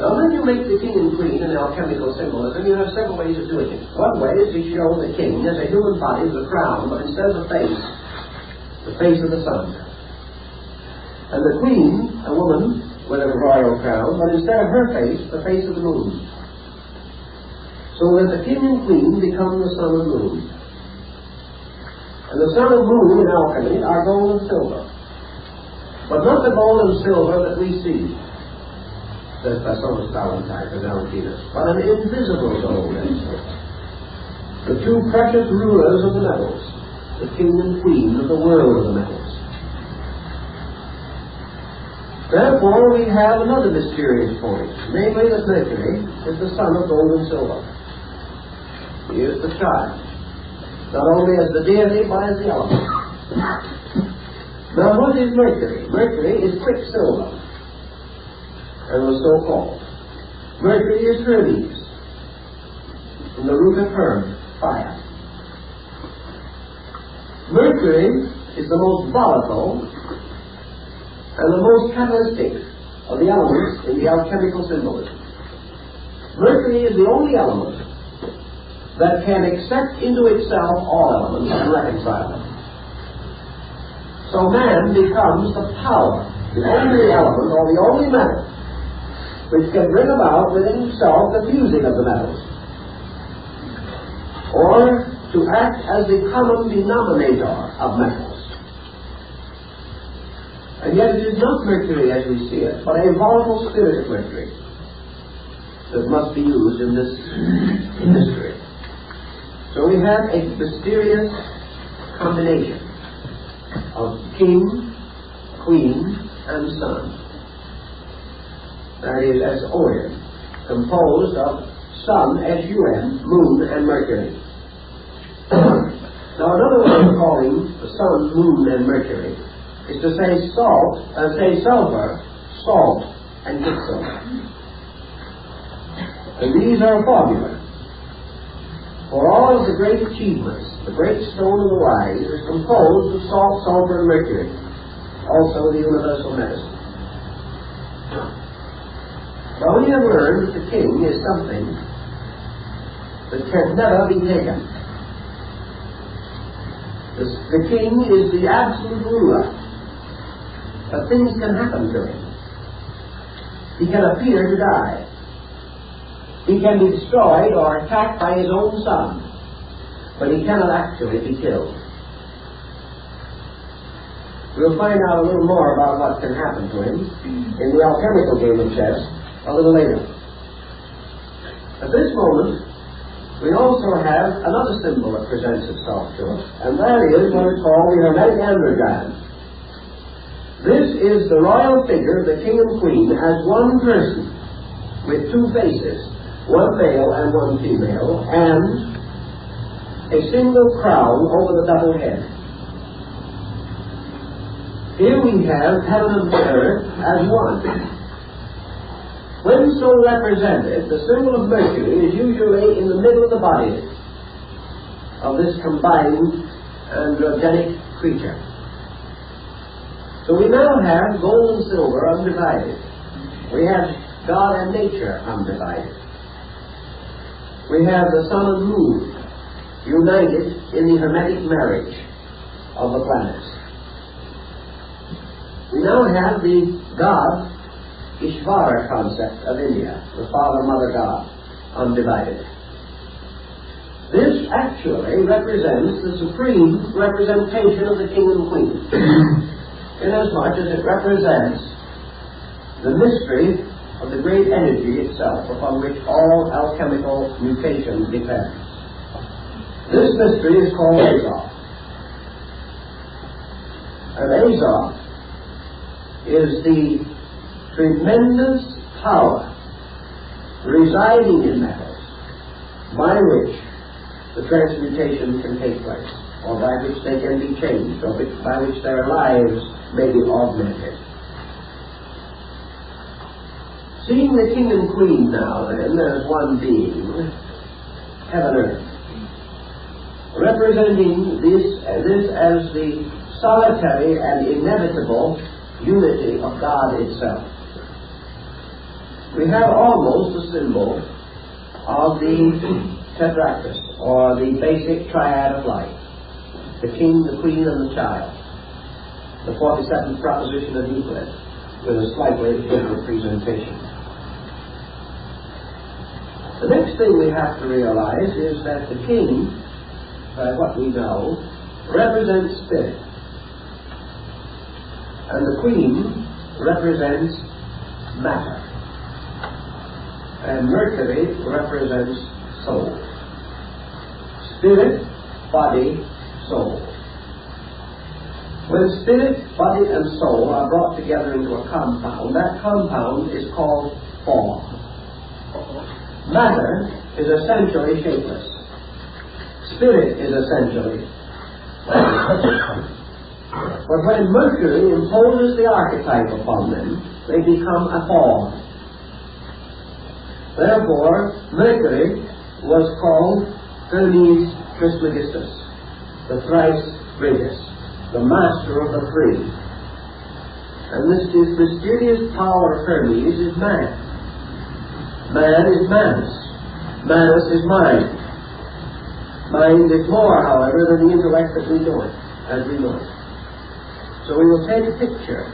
Speaker 1: Now, when you make the king and queen in alchemical symbolism, you have several ways of doing it. One way is to show the king as a human body with a crown, but instead of a face, the face of the sun. And the queen, a woman, with a royal crown, but instead of her face, the face of the moon. So that the king and queen become the sun and moon. And the sun and moon in alchemy are gold and silver. But not the gold and silver that we see, says Thomas Valentine for Valentinus, but an invisible gold and silver. The two precious rulers of the metals, the king and queen of the world of the metals. Therefore, we have another mysterious point, namely that Mercury is the son of gold and silver. He is the child, not only as the deity, but as the element. Now, what is Mercury? Mercury is quicksilver, and was so called. Mercury is Hermes, from the root of Herm, fire. Mercury is the most volatile and the most catalytic of the elements in the alchemical symbolism. Mercury is the only element that can accept into itself all elements and reconcile them. So man becomes the power, the only element or the only metal which can bring about within himself the fusing of the metals, or to act as the common denominator of metals. And yet it is not Mercury as we see it, but a volatile spirit of Mercury that must be used in this mystery. So we have a mysterious combination of king, queen, and sun. That is, as Orion, composed of sun, S-U-N, moon, and Mercury. Now another way of calling the sun, moon, and Mercury is to say sulfur, salt, and quicksilver. And these are a formula. For all of the great achievements, the great stone of the wise is composed of salt, sulfur, and mercury, also the universal medicine. Now we have learned that the king is something that can never be taken. The king is the absolute ruler. But things can happen to him. He can appear to die. He can be destroyed or attacked by his own son, but he cannot actually be killed. We'll find out a little more about what can happen to him in the alchemical game of chess a little later. At this moment, we also have another symbol that presents itself to us, and that is what is called the Hermetic androgyne. This is the royal figure of the king and queen as one person with two faces, one male and one female, and a single crown over the double head. Here we have heaven and earth as one. When so represented, the symbol of Mercury is usually in the middle of the body of this combined androgenic creature. So we now have gold and silver undivided. We have God and nature undivided. We have the sun and moon united in the Hermetic marriage of the planets. We now have the God Ishvara concept of India, the Father-Mother God, undivided. This actually represents the supreme representation of the king and queen. Inasmuch as it represents the mystery of the great energy itself upon which all alchemical mutation depends. This mystery is called Azov. And Azov is the tremendous power residing in metals by which the transmutation can take place, or by which they can be changed, or by which their lives may be augmented. Seeing the king and queen now, then, as one being, heaven and earth, representing this as the solitary and inevitable unity of God itself. We have almost a symbol of the tetractys, or the basic triad of life: the king, the queen, and the child. The 47th proposition of Euclid. with a slightly different presentation. The next thing we have to realize is that the king, by what we know, represents spirit, and the queen represents matter, and Mercury represents soul. Spirit, body, soul. When spirit, body, and soul are brought together into a compound, that compound is called form. Matter is essentially shapeless. Spirit is essentially shapeless. But when Mercury imposes the archetype upon them, they become a form. Therefore, Mercury was called Hermes Trismegistus, the thrice greatest, the master of the three. And this mysterious power of Hermes is man. Man is Manus. Manus is mind. Mind is more, however, than the intellect that we know it, as we know it. So we will take a picture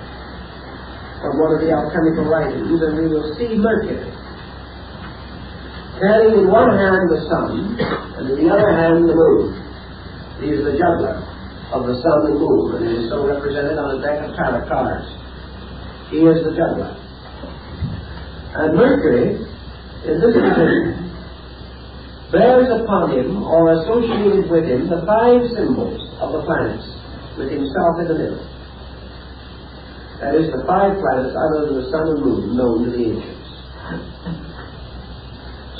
Speaker 1: from one of the alchemical writings, and we will see Mercury carrying in one hand the sun, and in the other hand the moon. He is the juggler of the sun and moon, and it is so represented on a deck of tarot cards. He is the juggler. And Mercury, in this position, bears upon him, or associated with him, the 5 symbols of the planets, with himself in the middle. That is, the 5 planets other than the sun and moon known to the ancients.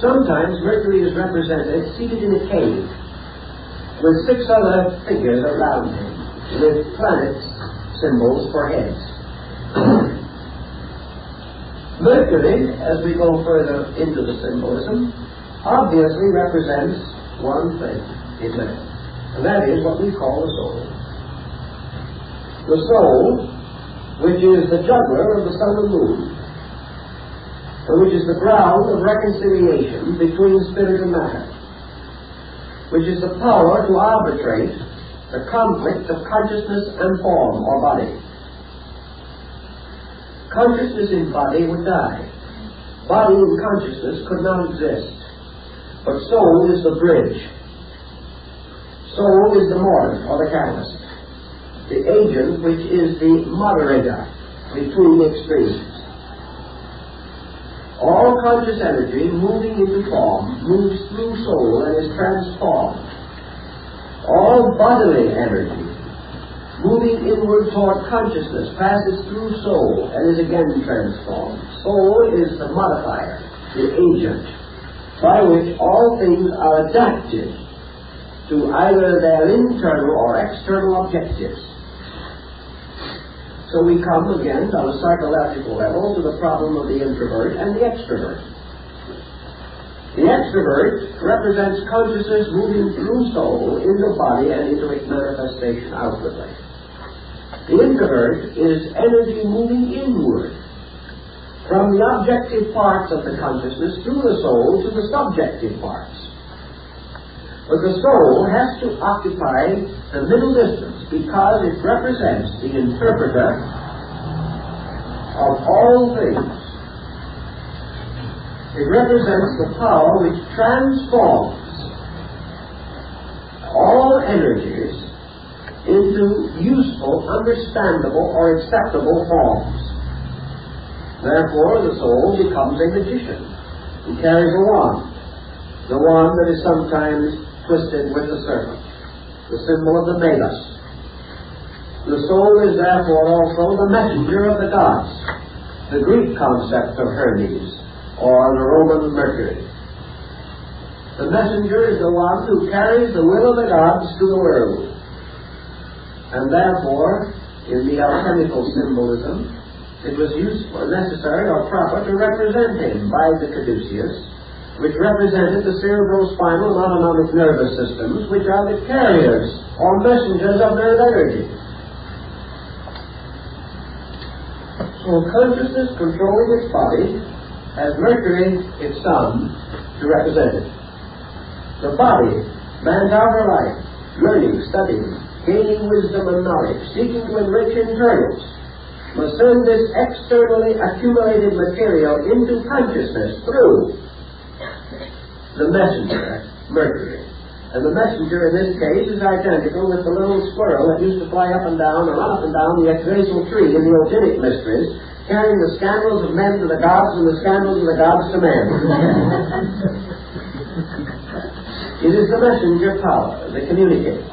Speaker 1: Sometimes Mercury is represented seated in a cave, with 6 other figures around him, with planet symbols for heads. Mercury, as we go further into the symbolism, obviously represents one thing in man, and that is what we call the soul. The soul, which is the juggler of the sun and moon, and which is the ground of reconciliation between spirit and matter, which is the power to arbitrate the conflict of consciousness and form or body. Consciousness in body would die. Body in consciousness could not exist. But soul is the bridge. Soul is the mortar or the catalyst, the agent which is the moderator between the extremes. All conscious energy moving into form moves through soul and is transformed. All bodily energy moving inward toward consciousness passes through soul and is again transformed. Soul is the modifier, the agent, by which all things are adapted to either their internal or external objectives. So we come again on a psychological level to the problem of the introvert and the extrovert. The extrovert represents consciousness moving through soul into body and into its manifestation outwardly. The introvert is energy moving inward from the objective parts of the consciousness through the soul to the subjective parts. But the soul has to occupy the middle distance because it represents the interpreter of all things. It represents the power which transforms all energies into useful, understandable, or acceptable forms. Therefore, the soul becomes a magician who carries a wand, the wand that is sometimes twisted with the serpent, the symbol of the Magus. The soul is therefore also the messenger of the gods, the Greek concept of Hermes, or the Roman Mercury. The messenger is the one who carries the will of the gods to the world. And therefore, in the alchemical symbolism, it was useful, necessary, or proper to represent him by the caduceus, which represented the cerebrospinal and autonomic nervous systems, which are the carriers or messengers of nerve energy. So consciousness controlling its body has Mercury, its sun, to represent it. The body, man's outer life, learning, studying, gaining wisdom and knowledge, seeking to enrich internals, must send this externally accumulated material into consciousness through the messenger, Mercury. And the messenger in this case is identical with the little squirrel that used to fly up and down or run up and down the exgratial tree in the Ogenic mysteries, carrying the scandals of men to the gods and the scandals of the gods to men. It is the messenger power, the communicator.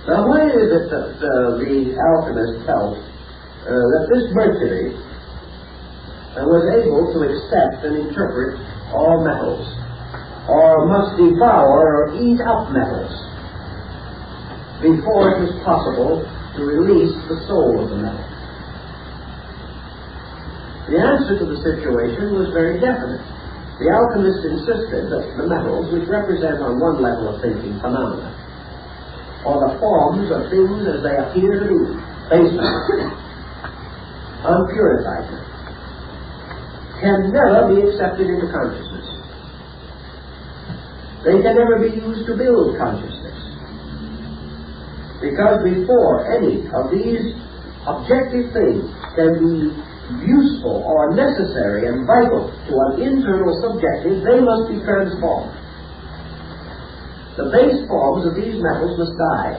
Speaker 1: Now, why is it that the alchemist felt that this Mercury was able to accept and interpret all metals, or must devour or eat up metals, before it was possible to release the soul of the metal? The answer to the situation was very definite. The alchemist insisted that the metals, which represent on one level of thinking phenomena, or the forms of things as they appear to be, basement, unpurified, can never be accepted into consciousness. They can never be used to build consciousness. Because before any of these objective things can be useful or necessary and vital to an internal subjective, they must be transformed. The base forms of these metals must die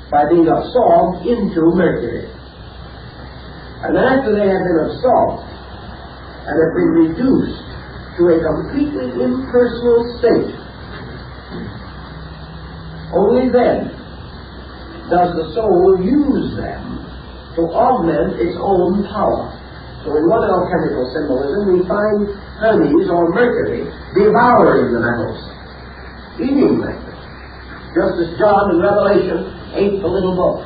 Speaker 1: by being absorbed into Mercury. And after they have been absorbed and have been reduced to a completely impersonal state, only then does the soul use them to augment its own power. So in one alchemical symbolism we find Hermes or Mercury devouring the metals, eating them, just as John in Revelation ate the little book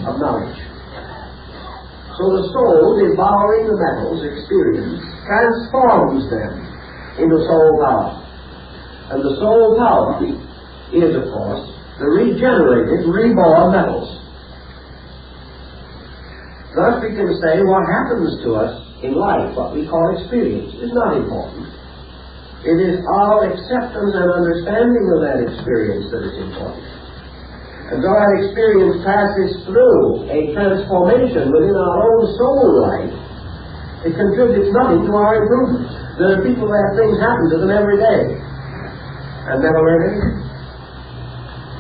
Speaker 1: of knowledge. So the soul, devouring the metals, experience, transforms them into soul power. And the soul power is, of course, the regenerated, reborn metals. Thus we can say what happens to us in life, what we call experience, is not important. It is our acceptance and understanding of that experience that is important. And so that experience passes through a transformation within our own soul life. It contributes nothing to our improvement. There are people that have things happen to them every day and never learn anything.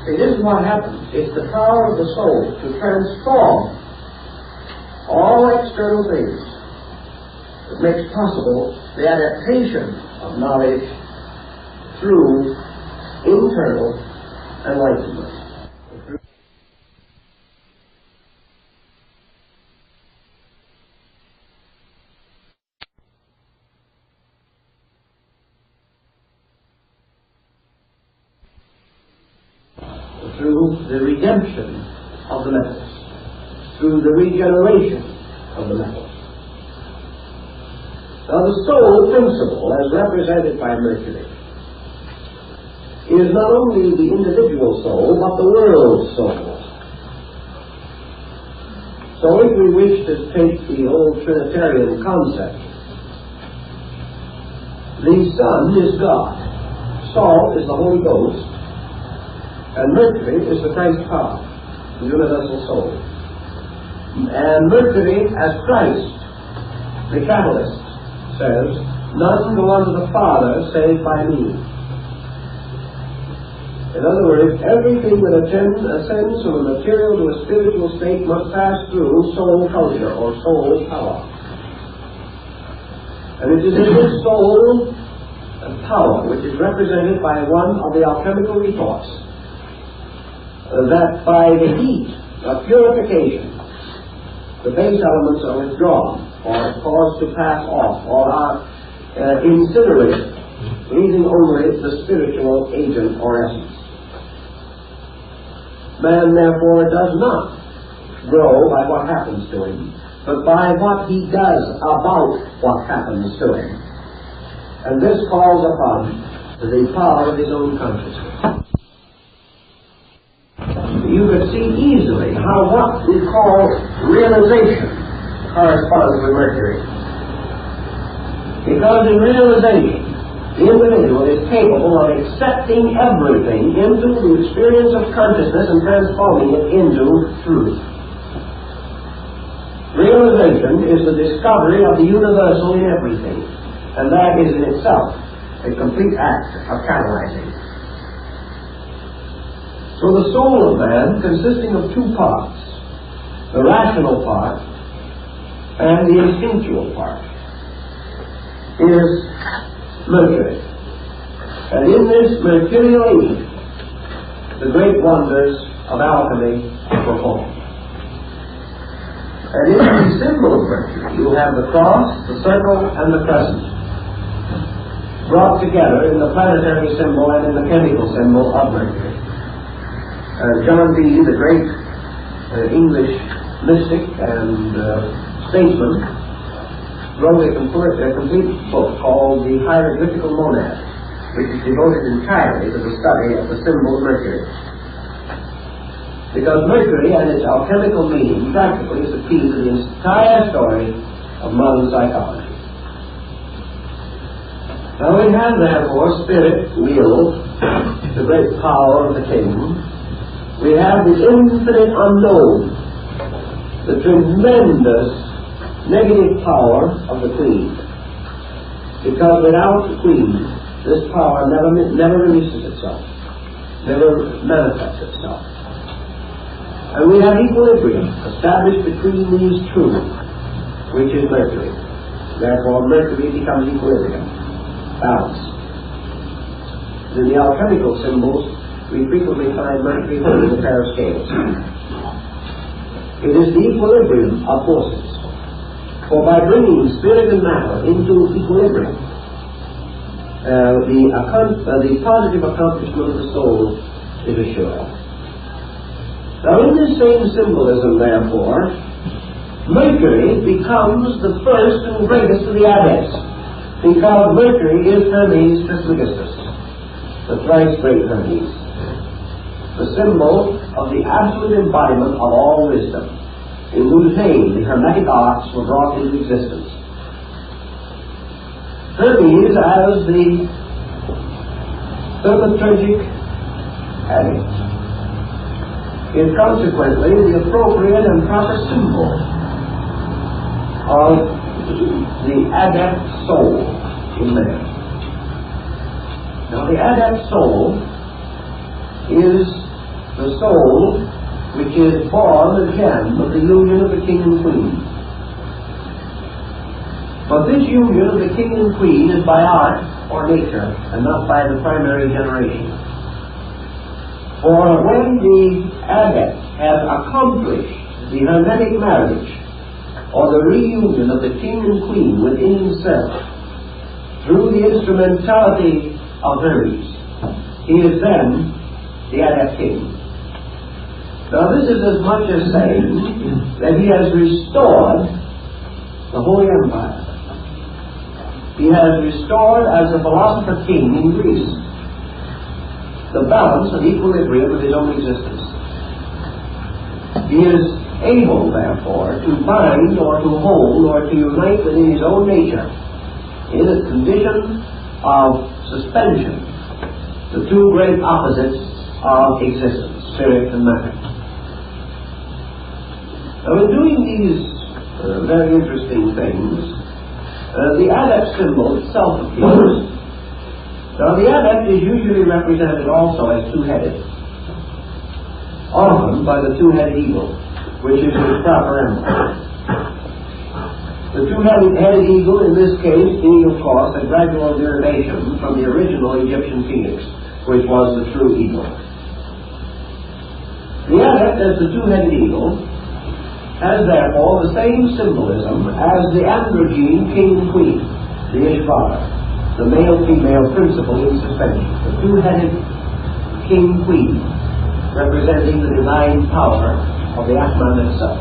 Speaker 1: See, this is what happens. It's the power of the soul to transform all external things that makes possible the adaptation of knowledge through internal enlightenment. Through the redemption of the metals, through the regeneration of the metals. Now the soul principle, as represented by Mercury, is not only the individual soul, but the world soul. So if we wish to take the old Trinitarian concept, the Son is God, Salt is the Holy Ghost, and Mercury is the Christ power, the universal soul. And Mercury as Christ, the catalyst, says, none go unto the Father save by me. In other words, everything that ascends from a material to a spiritual state must pass through soul culture or soul power. And it is in this soul power, which is represented by one of the alchemical retorts, that by the heat of purification, the base elements are withdrawn, or caused to pass off, or are incinerated, leaving only the spiritual agent or essence. Man, therefore, does not grow by what happens to him, but by what he does about what happens to him. And this calls upon the power of his own consciousness. You could see easily how what we call realization corresponds with Mercury. Because in realization, the individual is capable of accepting everything into the experience of consciousness and transforming it into truth. realization is the discovery of the universal in everything, and that is in itself a complete act of catalyzing. So the soul of man, consisting of two parts, the rational part and the instinctual part, is Mercury. And in this mercurial age, the great wonders of alchemy are performed. And in the symbol of Mercury, you have the cross, the circle, and the crescent, brought together in the planetary symbol and in the chemical symbol of Mercury. John Dee, the great English mystic and statesman, wrote a complete book called The Hieroglyphical Monad, which is devoted entirely to the study of the symbol of Mercury. Because Mercury and its alchemical meaning practically is the key to the entire story of modern psychology. Now we have therefore spirit, will, the great power of the king. We have the infinite unknown, the tremendous negative power of the queen. Because without the queen, this power never releases itself, never manifests itself. And we have equilibrium established between these two, which is Mercury. Therefore, Mercury becomes equilibrium, balance. In the alchemical symbols, we frequently find Mercury holding a pair of scales. It is the equilibrium of forces. For by bringing spirit and matter into equilibrium, the positive accomplishment of the soul is assured. Now in this same symbolism, therefore, Mercury becomes the first and greatest of the adepts, because Mercury is Hermes Trismegistus, the thrice great Hermes, the symbol of the absolute embodiment of all wisdom, in whose name the Hermetic arts were brought into existence. Hermes as the thaumaturgic adept is consequently the appropriate and proper symbol of the adept soul in man. Now the adept soul is the soul which is born again of the union of the king and queen. But this union of the king and queen is by art or nature, and not by the primary generation. For when the adept has accomplished the Hermetic marriage, or the reunion of the king and queen within himself, through the instrumentality of Hermes, he is then the adept king. Now this is as much as saying that he has restored the Holy Empire. He has restored, as a philosopher king in Greece, the balance and equilibrium of his own existence. He is able, therefore, to bind or to hold or to unite within his own nature, in a condition of suspension, the two great opposites of existence, spirit and matter. Now in doing these very interesting things, the adept symbol itself appears. Now the adept is usually represented also as two-headed, often by the two-headed eagle, which is its proper emblem. The two-headed eagle in this case being, of course, a gradual derivation from the original Egyptian phoenix, which was the true eagle. The adept as the two-headed eagle has therefore the same symbolism as the androgyne king and queen, the Ishvara, the male-female principle in suspension, the two-headed king-queen, representing the divine power of the Atman itself,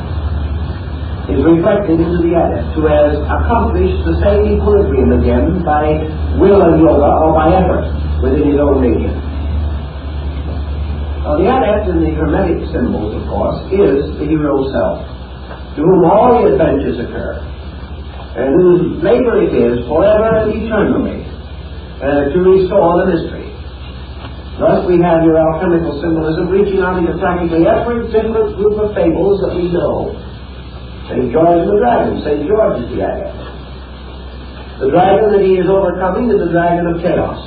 Speaker 1: is reflected into the adept, who has accomplished the same equilibrium again by will and yoga, or by effort within his own nature. Now the adept in the Hermetic symbols, of course, is the hero self, to whom all the adventures occur, and whose labor it is forever and eternally to restore the mystery. Thus we have your alchemical symbolism reaching out into practically every different group of fables that we know, St. George the dragon. St. George is the adept. The dragon that he is overcoming is the dragon of chaos,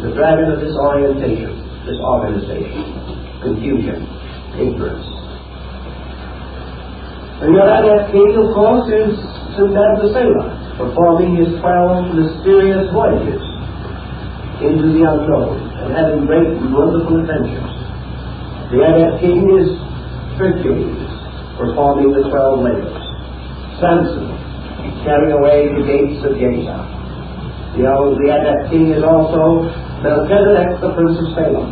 Speaker 1: the dragon of disorientation, disorganization, confusion, ignorance. And your adept king, of course, is St. Edmund the Sailor, performing his 12 mysterious voyages into the unknown and having great and wonderful adventures. The adept king is Hercules, performing the 12 labors. Samson, carrying away the gates of Yates. The adept king is also Melchizedek, the Prince of Salem.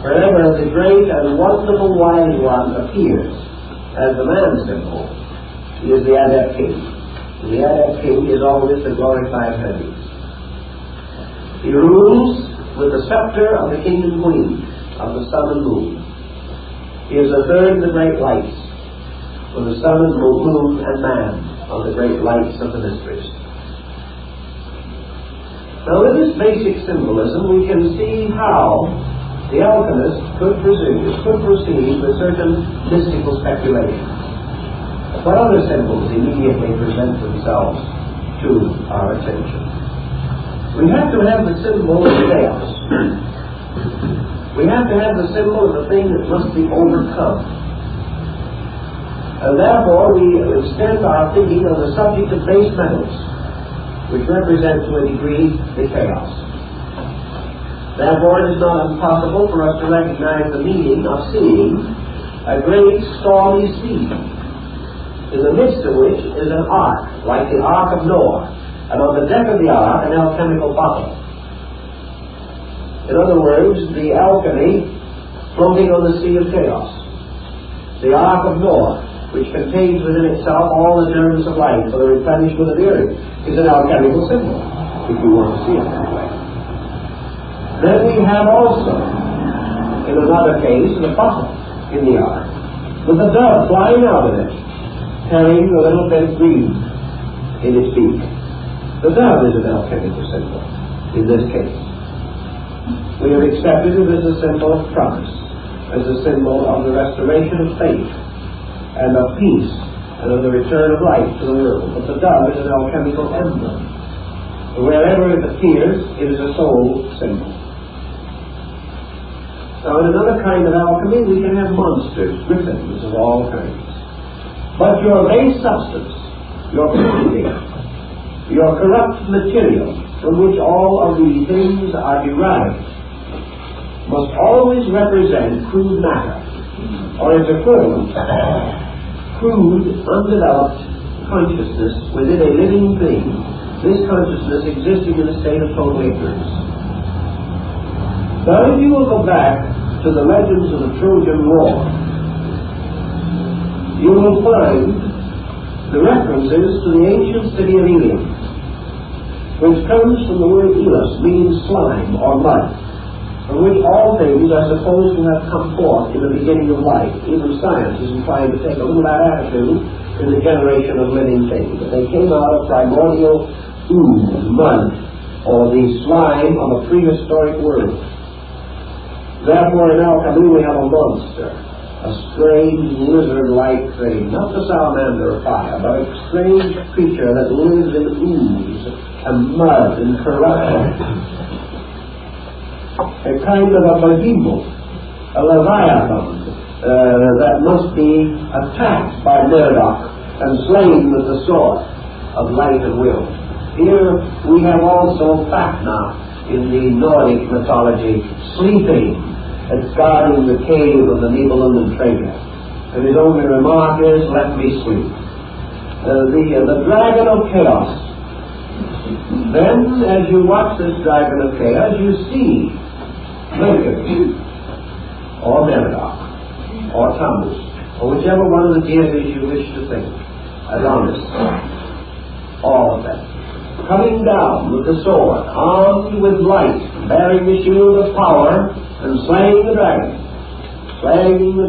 Speaker 1: Wherever the great and wonderful wise one appears as the man symbol, he is the adept king. And the adept king is always the glorified Hermes. He rules with the scepter of the king and queen of the sun and moon. He is the third of the great lights, for the sun and moon and man are the great lights of the mysteries. Now, with this basic symbolism, we can see how the alchemist could proceed with certain mystical speculation. What other symbols immediately present themselves to our attention? We have to have the symbol of chaos. We have to have the symbol of the thing that must be overcome. And therefore we extend our thinking on the subject of base metals, which represent to a degree the chaos. Therefore it is not impossible for us to recognize the meaning of seeing a great stormy sea, in the midst of which is an ark, like the Ark of Noah, and on the deck of the ark an alchemical bottle. In other words, the alchemy floating on the sea of chaos. The Ark of Noah, which contains within itself all the germs of life for the replenishment of the earth, is an alchemical symbol, if we want to see it that way. Then we have also, in another case, the bottle in the ark, with the dove flying out of it, carrying a little bit of green in its beak. The dove is an alchemical symbol in this case. We have accepted it as a symbol of promise, as a symbol of the restoration of faith and of peace and of the return of life to the world. But the dove is an alchemical emblem. Wherever it appears, it is a soul symbol. Now, in another kind of alchemy, we can have monsters, griffins of all kinds. But your base substance, your purity, your corrupt material, from which all of these things are derived, must always represent crude matter, or its equivalent, crude, undeveloped consciousness within a living thing, this consciousness existing in a state of total ignorance. Now, if you will go back to the legends of the Trojan War, you will find the references to the ancient city of Ilium, which comes from the word elos, meaning slime or mud, from which all things are supposed to have come forth in the beginning of life. Even science is inclined to take a little of that attitude in the generation of living things. That they came out of primordial ooze, mud, or the slime of a prehistoric world. Therefore, in alchemy we have a monster, a strange lizard-like thing, not the salamander of fire, but a strange creature that lives in ooze and mud and corruption. A kind of a behemoth, a leviathan, that must be attacked by Murdoch and slain with the sword of light and will. Here we have also Fafnir in the Nordic mythology, sleeping and guarding the cave of the Nibelung and Traja. And his only remark is, "Let me sleep." The dragon of chaos. Then, as you watch this dragon of chaos, you see Mercury, or Merodach, or Tammuz, or whichever one of the deities you wish to think, Adonis, all of them, coming down with the sword, armed with light, bearing the shield of power, and slaying the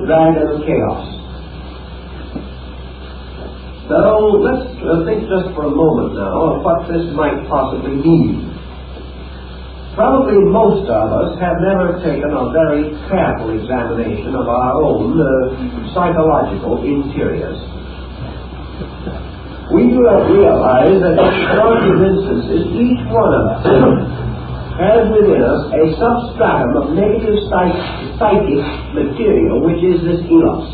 Speaker 1: dragon of chaos. Now, let's think just for a moment now of what this might possibly mean. Probably most of us have never taken a very careful examination of our own psychological interiors. We do not realize that in a lot of instances, each one of us has within us a substratum of negative psychic material, which is this elos,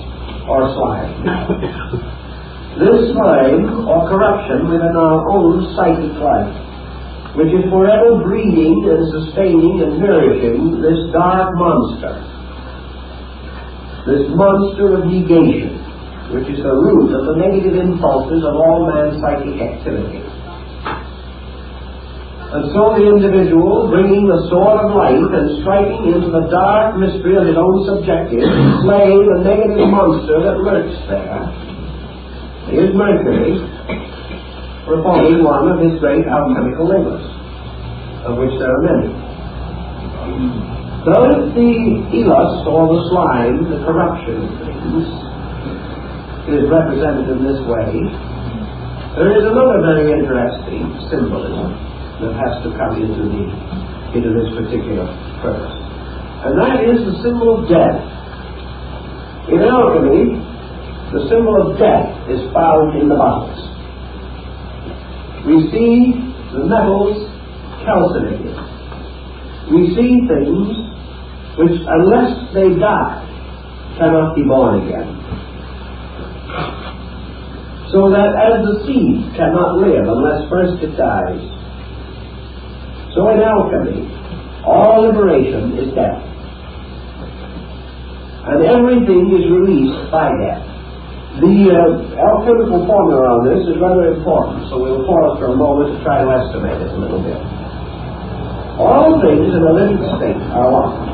Speaker 1: or slime. This slime, or corruption, within our own psychic life, which is forever breeding and sustaining and nourishing this dark monster, this monster of negation, which is the root of the negative impulses of all man's psychic activity. And so the individual, bringing the sword of light and striking into the dark mystery of his own subjective, slay the negative monster that lurks there, is Mercury performing one of his great alchemical labors, of which there are many. So if the elos, or the slime, the corruption of things, is represented in this way, there is another very interesting symbolism that has to come into this particular purpose. And that is the symbol of death. In alchemy, the symbol of death is found in the bottles. We see the metals calcinated. We see things which, unless they die, cannot be born again. So that as the seed cannot live unless first it dies, so in alchemy, all liberation is death. And everything is released by death. The alchemical formula on this is rather important, so we'll pause for a moment to try to estimate it a little bit. All things in a living state are locked.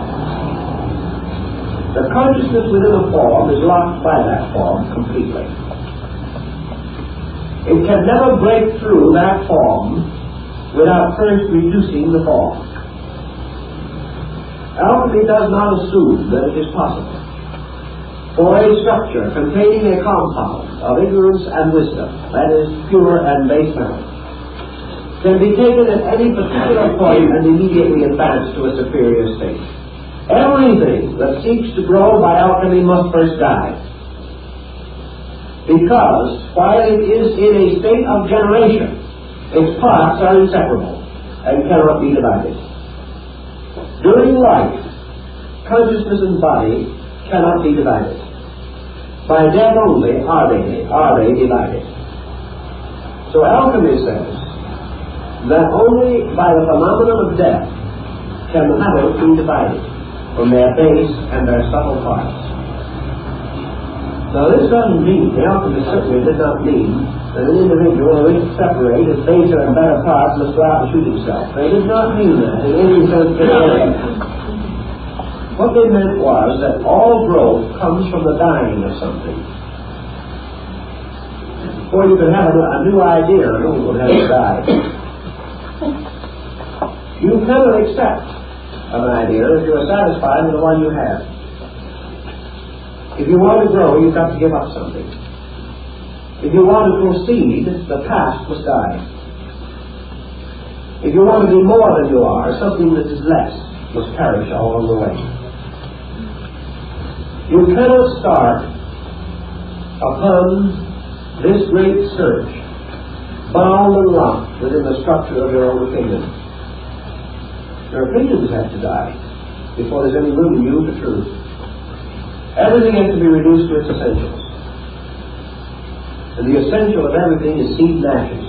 Speaker 1: The consciousness within a form is locked by that form completely. It can never break through that form without first reducing the form. Alchemy does not assume that it is possible for a structure containing a compound of ignorance and wisdom, that is, pure and base matter, can be taken at any particular point and immediately advanced to a superior state. Everything that seeks to grow by alchemy must first die. Because while it is in a state of generation, its parts are inseparable and cannot be divided. During life, consciousness and body cannot be divided. By death only are they divided. So alchemy says that only by the phenomenon of death can the metals be divided from their base and their subtle parts. Now this doesn't mean, the alchemist certainly did not mean that an individual who wished to separate his baser and better parts must go out and shoot himself. They did not mean that in any sense of the What they meant was that all growth comes from the dying of something. Or you could have a new idea and an old one has to die. You cannot accept an idea if you are satisfied with the one you have. If you want to grow, you've got to give up something. If you want to proceed, the past must die. If you want to be more than you are, something that is less must perish all along the way. You cannot start upon this great search bound and locked within the structure of your own opinion. Your opinions have to die before there's any room in you for truth. Everything has to be reduced to its essentials. And the essential of everything is seed and ashes.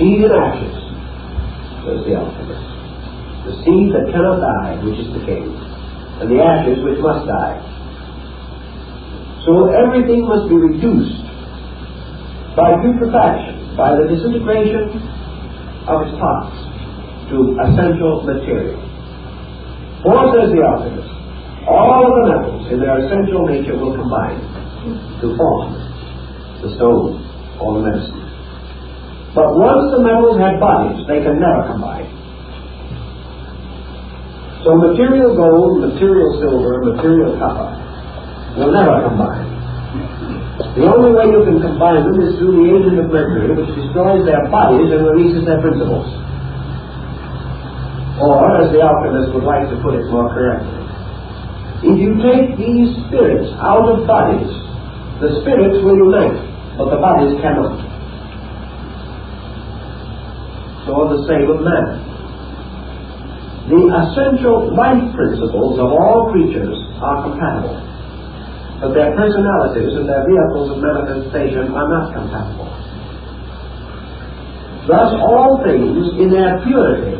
Speaker 1: Seed and ashes, says the alchemist. The seed that cannot die, which is the king, and the ashes which must die. So everything must be reduced by putrefaction, by the disintegration of its parts to essential material. For, says the alchemist, all of the metals in their essential nature will combine to form the stone or the medicine. But once the metals have bodies, they can never combine. So material gold, material silver, material copper will never combine. The only way you can combine them is through the agent of Mercury, which destroys their bodies and releases their principles. Or, as the alchemist would like to put it more correctly, if you take these spirits out of bodies, the spirits will unite but the bodies cannot. So the same of man. The essential life principles of all creatures are compatible, but their personalities and their vehicles of manifestation are not compatible. Thus all things in their purity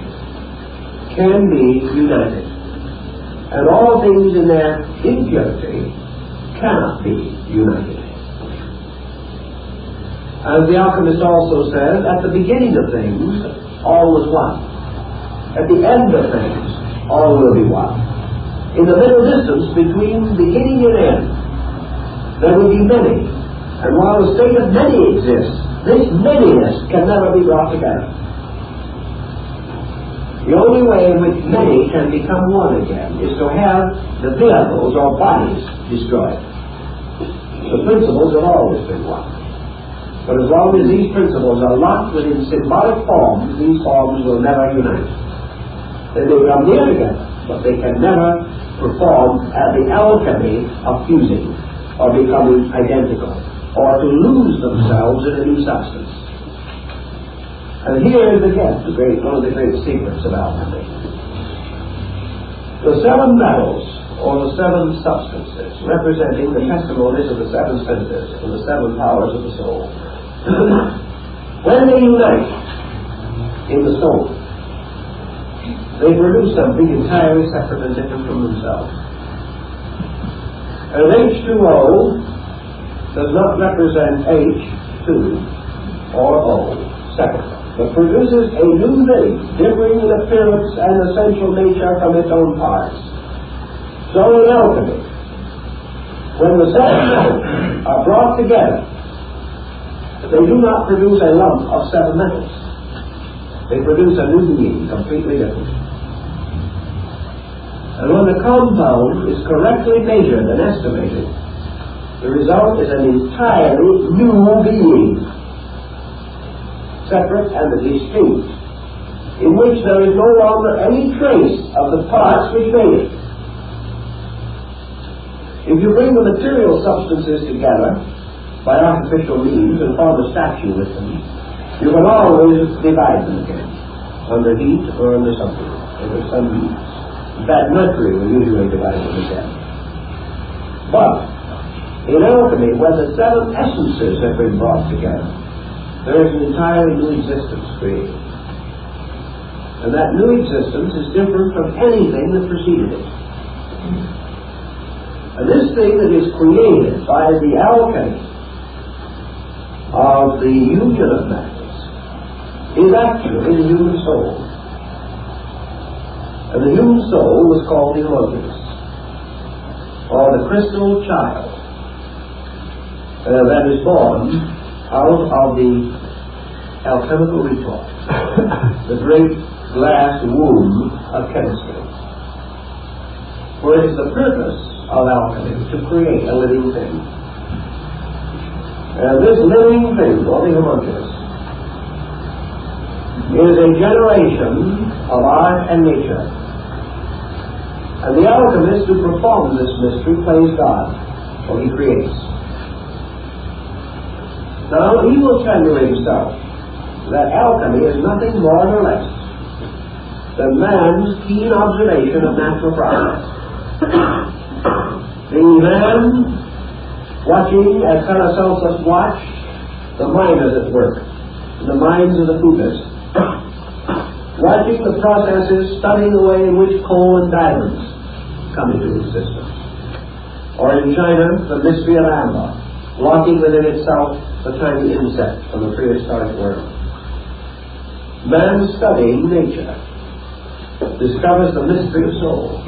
Speaker 1: can be united, and all things in their impurity cannot be united. As the alchemist also says, at the beginning of things, all was one. At the end of things, all will be one. In the middle distance between beginning and end, there will be many. And while the state of many exists, this manyness can never be brought together. The only way in which many can become one again is to have the vehicles or bodies destroyed. The principles have always been one. But as long as these principles are locked within symbolic forms, these forms will never unite. They may come near together, but they can never perform the alchemy of fusing or becoming identical, or to lose themselves in a new substance. And here is again one of the great secrets of alchemy. The seven metals, or the seven substances, representing the testimonies of the seven senses and the seven powers of the soul, when they unite in the soul, they produce something entirely separate and different from themselves. And H2O does not represent H2 or O separately, but produces a new thing, differing in appearance and essential nature from its own parts. So in alchemy, when the seven metals are brought together, they do not produce a lump of seven metals. They produce a new being, completely different. And when the compound is correctly measured and estimated, the result is an entirely new being, separate and distinct, in which there is no longer any trace of the parts which made it. If you bring the material substances together by artificial means and form a statue with them, you can always divide them again, under heat or under something, under some means. In fact, mercury will usually divide them again. But in alchemy, when the seven essences have been brought together, there is an entirely new existence created. And that new existence is different from anything that preceded it. And this thing that is created by the alchemy of the union of metals is actually the human soul. And the human soul was called the Gnosis, or the crystal child, that is born out of the alchemical retort, the great glass womb of chemistry. For it is the purpose of alchemy to create a living thing. And this living thing, or the homunculus, is a generation of art and nature. And the alchemist who performs this mystery plays God, for he creates. Now he will tell you himself that alchemy is nothing more nor less than man's keen observation of natural process. The man watching, as Paracelsus watched, the miners at work, in the mines of the Buddhists, watching the processes, studying the way in which coal and diamonds come into existence. Or in China, the mystery of amber, locking within itself the tiny insect from the prehistoric world. Man studying nature discovers the mystery of soul.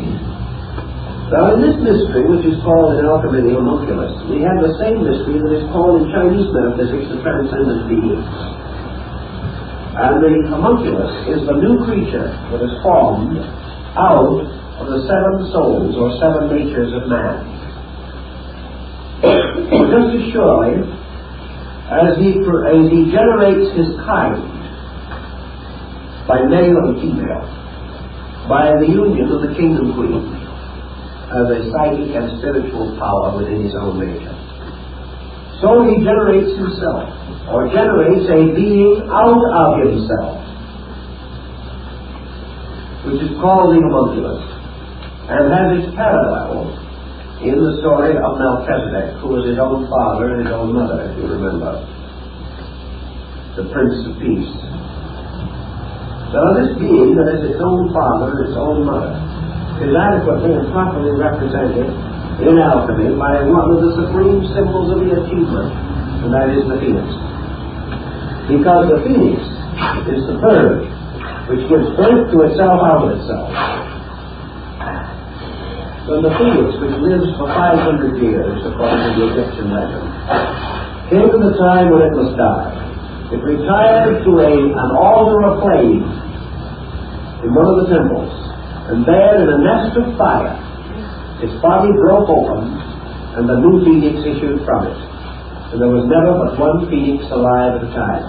Speaker 1: Now in this mystery, which is called in alchemy the homunculus, we have the same mystery that is called in Chinese metaphysics the transcendent being. And the homunculus is the new creature that is formed out of the seven souls or seven natures of man. Just as surely as he generates his kind by male and female, by the union of the king and queen, as a psychic and spiritual power within his own nature,
Speaker 2: So he generates himself, or generates a being out of himself, which is called the homunculus, and has its parallel in the story of Melchizedek, who was his own father and his own mother, if you remember, the Prince of Peace. Now this being that is its own father and its own mother is adequately and properly represented in alchemy by one of the supreme symbols of the achievement, and that is the phoenix. Because the phoenix is the bird which gives birth to itself out of itself. When the phoenix, which lives for 500 years, according to the Egyptian legend, came to the time when it must die, it retired to an altar of flame in one of the temples, and there in a nest of fire, its body broke open, and the new phoenix issued from it. And there was never but one phoenix alive at a time.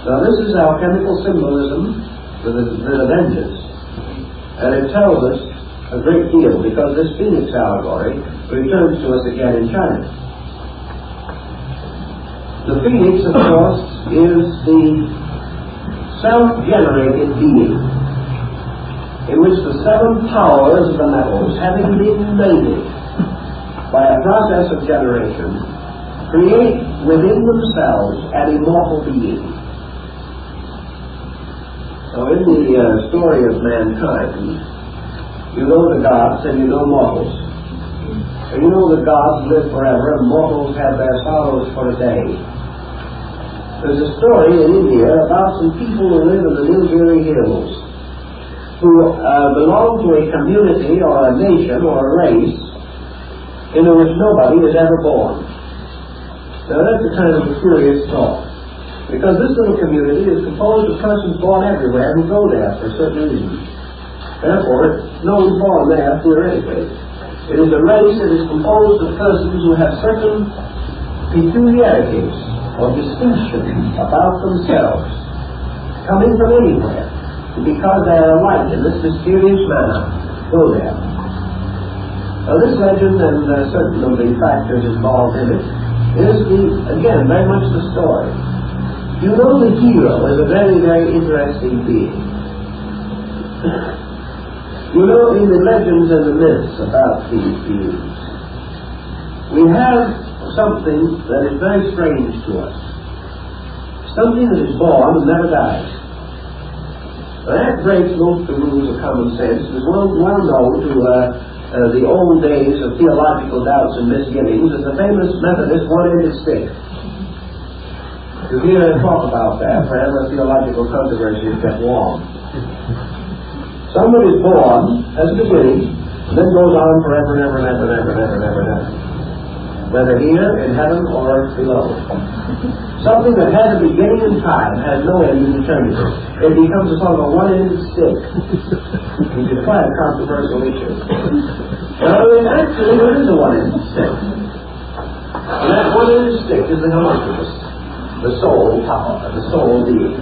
Speaker 2: Now this is alchemical symbolism with a vengeance. And it tells us a great deal, because this phoenix allegory returns to us again in China. The phoenix, of course, is the self-generated being, in which the seven powers of the metals, having been mated by a process of generation, create within themselves an immortal being. Now, in the story of mankind, you know the gods and you know mortals. And you know the gods live forever and mortals have their sorrows for a day. There's a story in India about some people who live in the Nilgiri Hills, who belong to a community or a nation or a race in which nobody is ever born. Now that's a kind of a curious thought, because this little community is composed of persons born everywhere who go there for certain reasons. Therefore, no one's born there theoretically. It is a race that is composed of persons who have certain peculiarities or distinctions about themselves, coming from anywhere, because they are alike in this mysterious manner, go there. Now this legend and certain of the factors involved in it is again, very much the story. You know the hero is a very, very interesting being. You know, in the legends and the myths about these beings, we have something that is very strange to us. Something that is born and never dies. Now, that breaks most of the rules of common sense. It was well known to the old days of theological doubts and misgivings as the famous Methodist one-ended stick. You hear talk about that whenever theological controversies get warm. Someone is born as a beginning, and then goes on forever and ever and ever and ever and ever and ever and ever, whether here in heaven or below. Something that has a beginning in time has no end in eternity. It becomes a sort of a one-ended stick, which is quite a controversial issue. Now, actually, there is a one-ended stick. And that one-ended stick is the homunculus, the soul power, the soul being.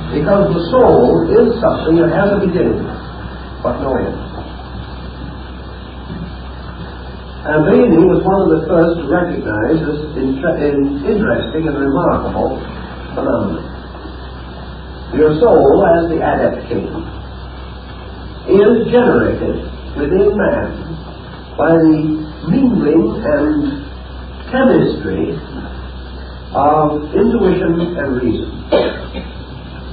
Speaker 2: Because the soul is something that has a beginning, but no end. And Bailey was one of the first to recognize this interesting and remarkable phenomenon. Your soul, as the adept king, is generated within man by the mingling and chemistry of intuition and reason,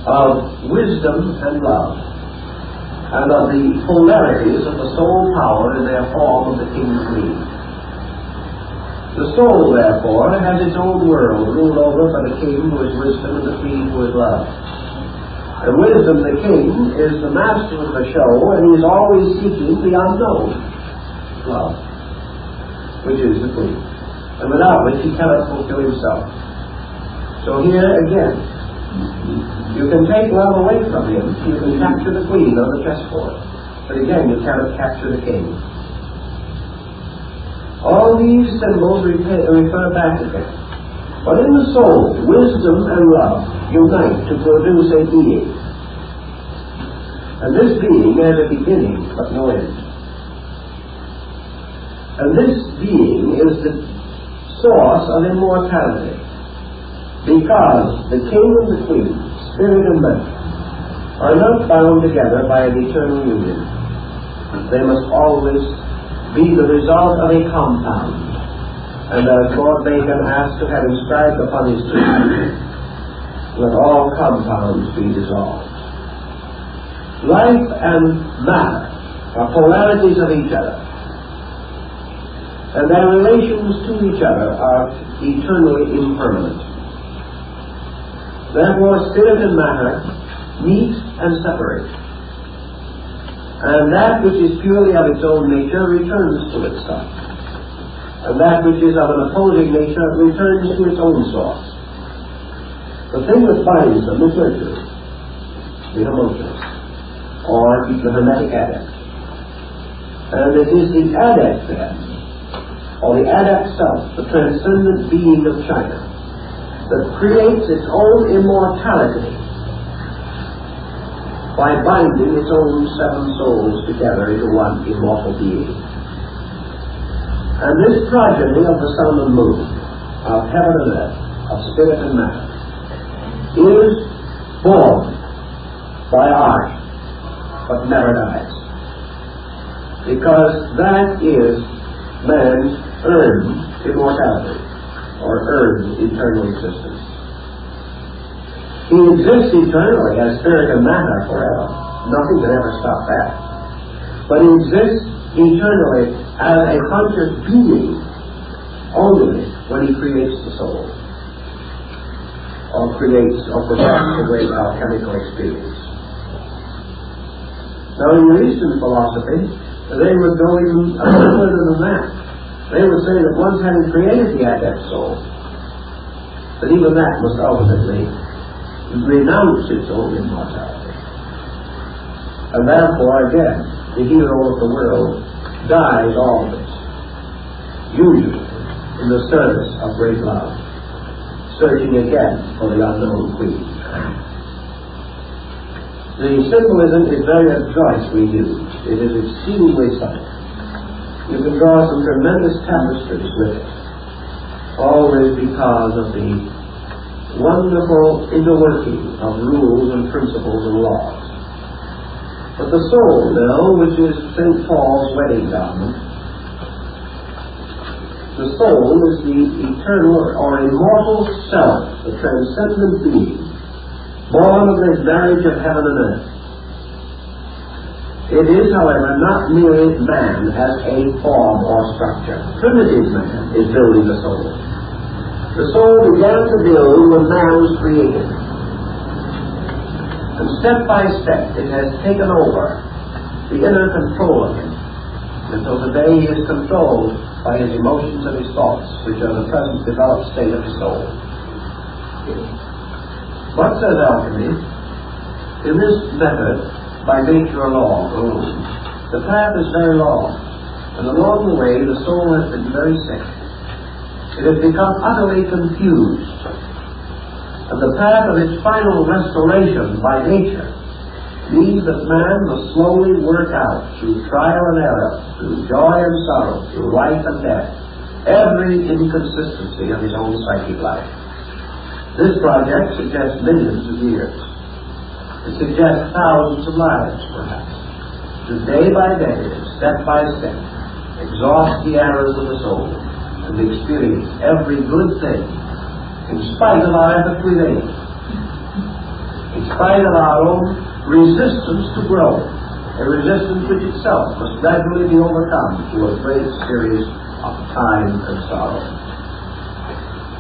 Speaker 2: of wisdom and love, and of the polarities of the soul power in their form of the king's greed. The soul, therefore, has its own world, ruled over by the king who is wisdom and the queen who is love. And wisdom, the king, is the master of the show, and he is always seeking the unknown, love, which is the queen, and without which he cannot fulfill himself. So here again, you can take love away from him, you can capture the queen on the chessboard, but again you cannot capture the king. All these symbols refer back again. But in the soul, wisdom and love unite to produce a being. And this being has a beginning but no end. And this being is the source of immortality, because the king and the queen, spirit and matter, are not bound together by an eternal union. They must always be the result of a compound. And as Lord Bacon asked to have inscribed upon his tomb, let all compounds be dissolved. Life and matter are polarities of each other, and their relations to each other are eternally impermanent. Therefore, spirit and matter meet and separate, and that which is purely of its own nature returns to itself, and that which is of an opposing nature returns to its own source. The thing that binds them is virtue, the emotions, or the Hermetic adept. And it is the adept then, or the adept self, the transcendent being of China, that creates its own immortality by binding its own seven souls together into one immortal being. And this progeny of the sun and moon, of heaven and earth, of spirit and matter, is born by art, but never dies. Because that is man's earned immortality, or earned eternal existence. He exists eternally as spirit and matter forever. Nothing can ever stop that. But he exists eternally as a conscious being only when he creates the soul, or creates or perfects the great alchemical experience. Now, in your Eastern philosophy, they would go even further than that. They would say that once having created the adept soul, that even that must ultimately renounce its own immortality. And therefore, again, the hero of the world dies always, usually in the service of great love, searching again for the unknown queen. The symbolism is very adroitly used. It is exceedingly subtle. You can draw some tremendous tapestries with it, always because of the wonderful interworking of rules and principles and laws. But the soul, now, which is St. Paul's wedding garment, the soul is the eternal or immortal self, the transcendent being, born of the marriage of heaven and earth. It is, however, not merely man as a form or structure. Primitive man is building the soul. The soul began to build when man was created. And step by step it has taken over the inner control of him, until today he is controlled by his emotions and his thoughts, which are the present developed state of his soul. What says alchemy? In this method, by nature or law alone, the path is very long, and along the way the soul has been very sick. It has become utterly confused, and the path of its final restoration by nature means that man must slowly work out, through trial and error, through joy and sorrow, through life and death, every inconsistency of his own psychic life. This project suggests millions of years. It suggests thousands of lives, perhaps, to day by day, step by step, exhaust the errors of the soul and experience every good thing, in spite of our effort within, in spite of our own resistance to grow, a resistance which itself must gradually be overcome through a great series of time and sorrow.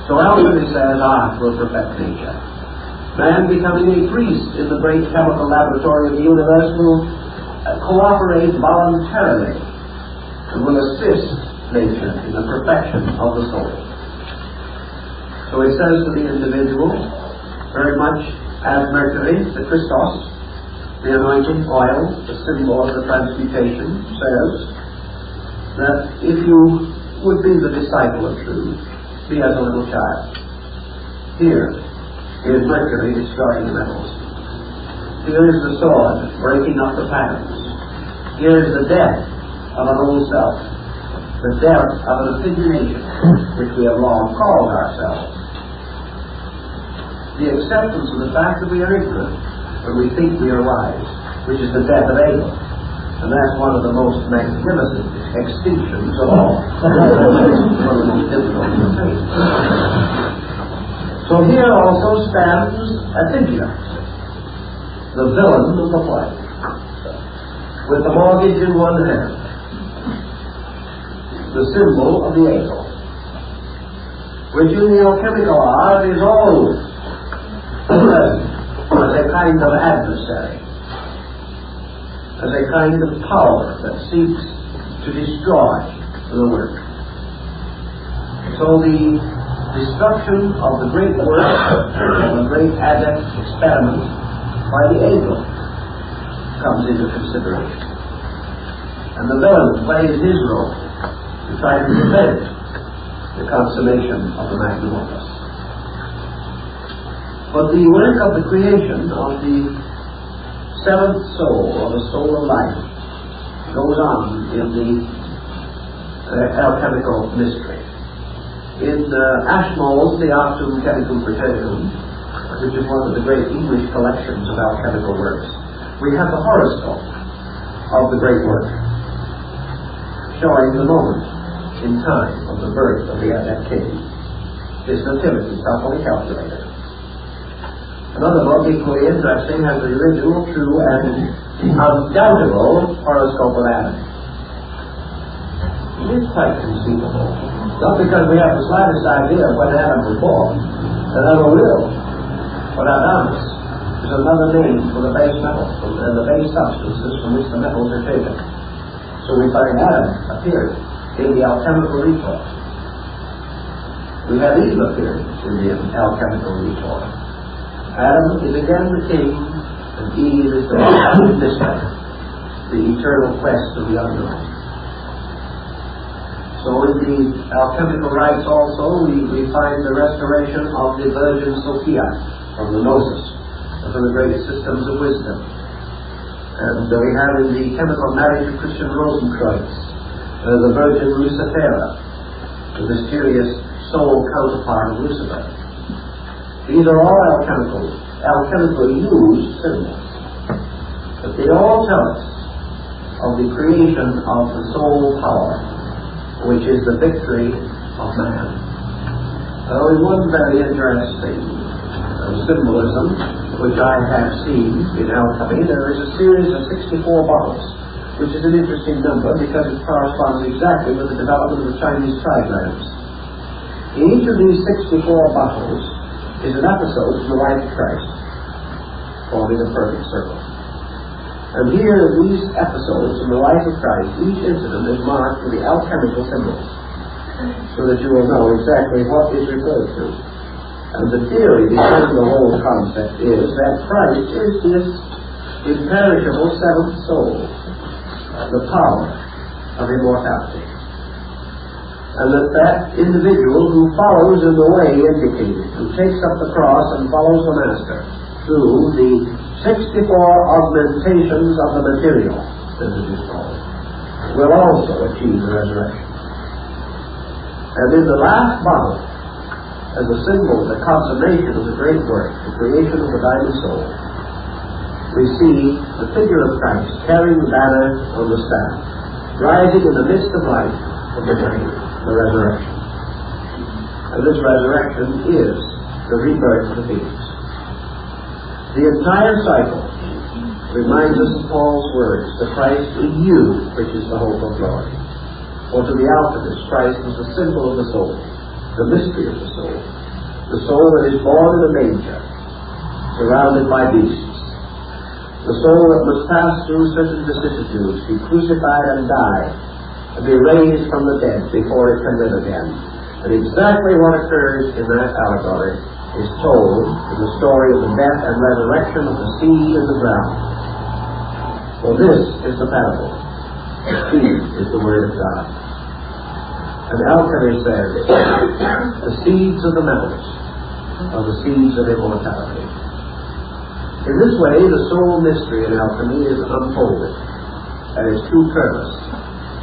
Speaker 2: So alchemy says art will perfect nature. Man, becoming a priest in the great chemical laboratory of the universe, will cooperate voluntarily and will assist nature in the perfection of the soul. So it says to the individual, very much as Mercury, the Christos, the anointing oil, the symbol of the transmutation, says that if you would be the disciple of truth, be as a little child. Here is Mercury destroying the metals. Here is the sword breaking up the patterns. Here is the death of an old self. the depth of an affinity which we have long called ourselves. The acceptance of the fact that we are ignorant when we think we are wise, which is the death of Abel. And that's one of the most magnificent extinctions of all. One of the most difficult to attain. So here also stands Athenia, the villain of the play, with the mortgage in one hand, the symbol of the angel, which in the alchemical art is always present as a kind of adversary, as a kind of power that seeks to destroy the work. So the destruction of the great work, of the great adept experiment by the angel comes into consideration. And the villain plays his role to try to prevent the consummation of the magnum opus. But the work of the creation of the seventh soul, or the soul of life, goes on in the alchemical mystery. In Ashmole's Theoptum Chemicum Praetorium, which is one of the great English collections of alchemical works, we have the horoscope of the great work, showing the moment in time of the birth of the adept king, his nativity properly calculated. Another book equally interesting has the original, true, and undoubtable horoscope of Adam. It is quite conceivable, not because we have the slightest idea of when Adam was born, that ever will, but Adamus is another name for the base metals and the base substances from which the metals are taken. So we find Adam appeared in the alchemical retort. We have Eve appeared in the alchemical retort. Adam is again the king, and Eve is the mystery, the eternal quest of the unknown. So in the alchemical rites also, we find the restoration of the Virgin Sophia from the Gnosis, and from the great systems of wisdom. And we have in the chemical marriage of Christian Rosenkreuz the Virgin Lucifera, the mysterious soul counterpart of Lucifer. These are all alchemically used symbols, but they all tell us of the creation of the soul power, which is the victory of man. In one very interesting symbolism which I have seen in alchemy, there is a series of 64 bottles, which is an interesting number because it corresponds exactly with the development of the Chinese trigrams. In each of these 64 bottles is an episode from the life of Christ, forming a perfect circle. And here, these episodes from the life of Christ, each incident is marked with the alchemical symbols, so that you will know exactly what is referred to. And the theory behind the whole concept is that Christ is this imperishable seventh soul, the power of immortality. And that individual who follows in the way indicated, who takes up the cross and follows the Master through the 64 augmentations of the material, as it is called, will also achieve the resurrection. And in the last bottle, as a symbol of the consummation of the great work, the creation of the diamond soul, we see the figure of Christ carrying the banner on the staff, rising in the midst of life from the grave, the resurrection. And this resurrection is the rebirth of the beings. The entire cycle reminds us of Paul's words, the Christ in you, which is the hope of glory. For to the alchemist, Christ is the symbol of the soul, the mystery of the soul that is born in a manger, surrounded by beasts, the soul that must pass through certain vicissitudes, be crucified and die, and be raised from the dead before it can live again. And exactly what occurs in that allegory is told in the story of the death and resurrection of the seed and the ground. For this is the parable. The seed is the word of God. And alchemy says, the seeds of the metals are the seeds of immortality. In this way, the soul mystery in alchemy is unfolded at its true purpose,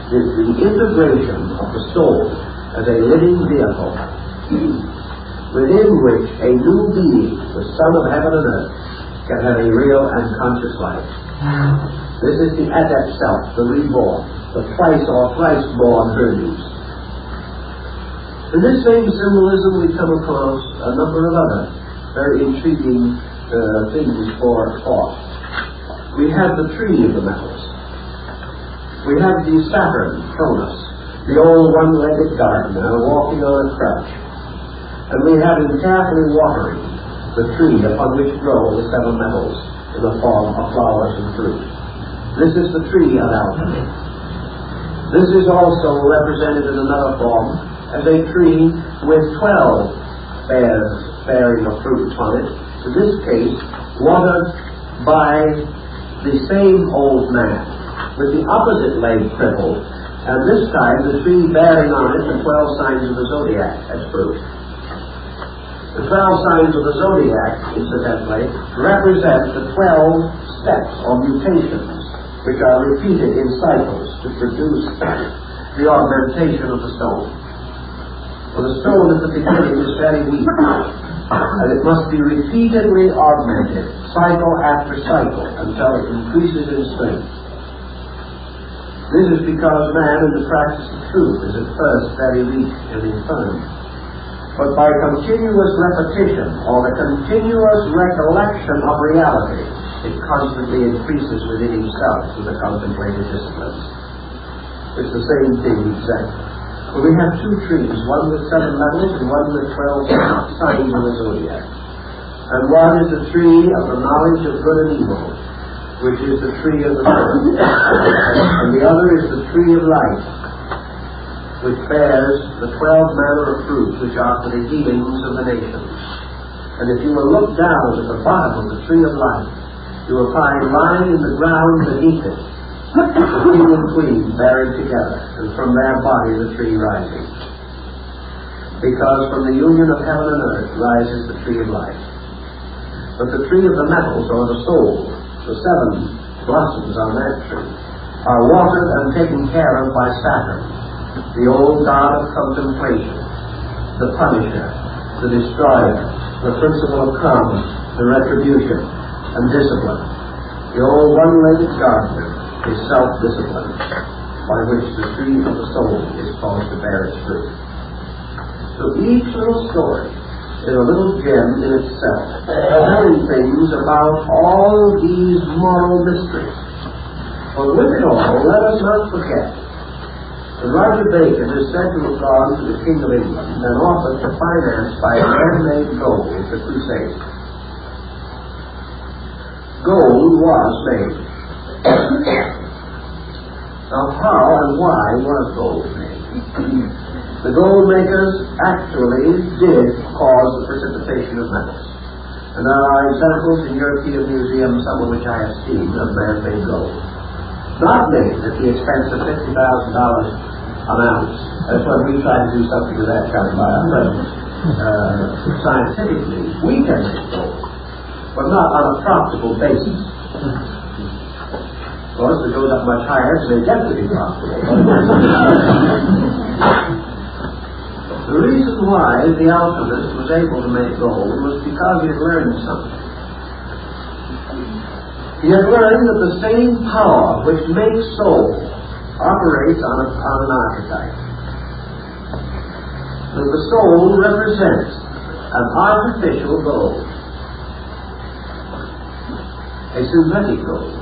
Speaker 2: the integration of the soul as a living vehicle within which a new being, the Son of Heaven and Earth, can have a real and conscious life. This is the adept self, the reborn, the twice or thrice-born Hermes. In this same symbolism we come across a number of other very intriguing things for thought. We have the tree of the metals. We have the Saturn, Cronus, the old one-legged gardener walking on a crutch. And we have him carefully watering the tree upon which grow the seven metals in the form of flowers and fruit. This is the tree of alchemy. This is also represented in another form as a tree with 12 bears bearing a fruit upon it. In this case, watered by the same old man, with the opposite leg crippled, and this time the tree bearing on it the 12 signs of the zodiac as fruit. The 12 signs of the zodiac, incidentally, represent the 12 steps or mutations which are repeated in cycles to produce the augmentation of the stone. For the stone at the beginning is very weak, and it must be repeatedly augmented, cycle after cycle, until it increases in strength. This is because man in the practice of truth is at first very weak and infirm. But by continuous repetition, or the continuous recollection of reality, it constantly increases within himself through the contemplative disciplines. It's the same thing exactly. But we have two trees, one with 7 metals and one with 12 signs of the zodiac. And one is the tree of the knowledge of good and evil, which is the tree of the Lord. And the other is the tree of life, which bears the 12 manner of fruits which are for the healings of the nations. And if you will look down at the bottom of the tree of life, you will find lying in the ground beneath it the king and queen buried together, and from their body the tree rising. Because from the union of heaven and earth rises the tree of life. But the tree of the metals, or the soul, the 7 blossoms on that tree, are watered and taken care of by Saturn, the old god of contemplation, the punisher, the destroyer, the principle of karma, the retribution, and discipline. The old one-legged gardener is self-discipline, by which the tree of the soul is caused to bear its fruit. So each little story is a little gem in itself, telling things about all these moral mysteries. But with it all, let us not forget that Roger Bacon is said to have gone to the King of England and offered to finance by man-made gold the Crusade. Gold was made. Now, how and why was gold made? The gold makers actually did cause the precipitation of metals. And there are examples in European museums, some of which I have seen, of man-made gold. Not made at the expense of $50,000 an ounce. That's when we try to do something of that kind by our present scientifically. We can make gold, but not on a profitable basis. Of course, if it goes up much higher, so they get to be profitable. The reason why the alchemist was able to make gold was because he had learned something. He had learned that the same power which makes soul operates on an archetype. That the soul represents an artificial gold, a synthetic gold,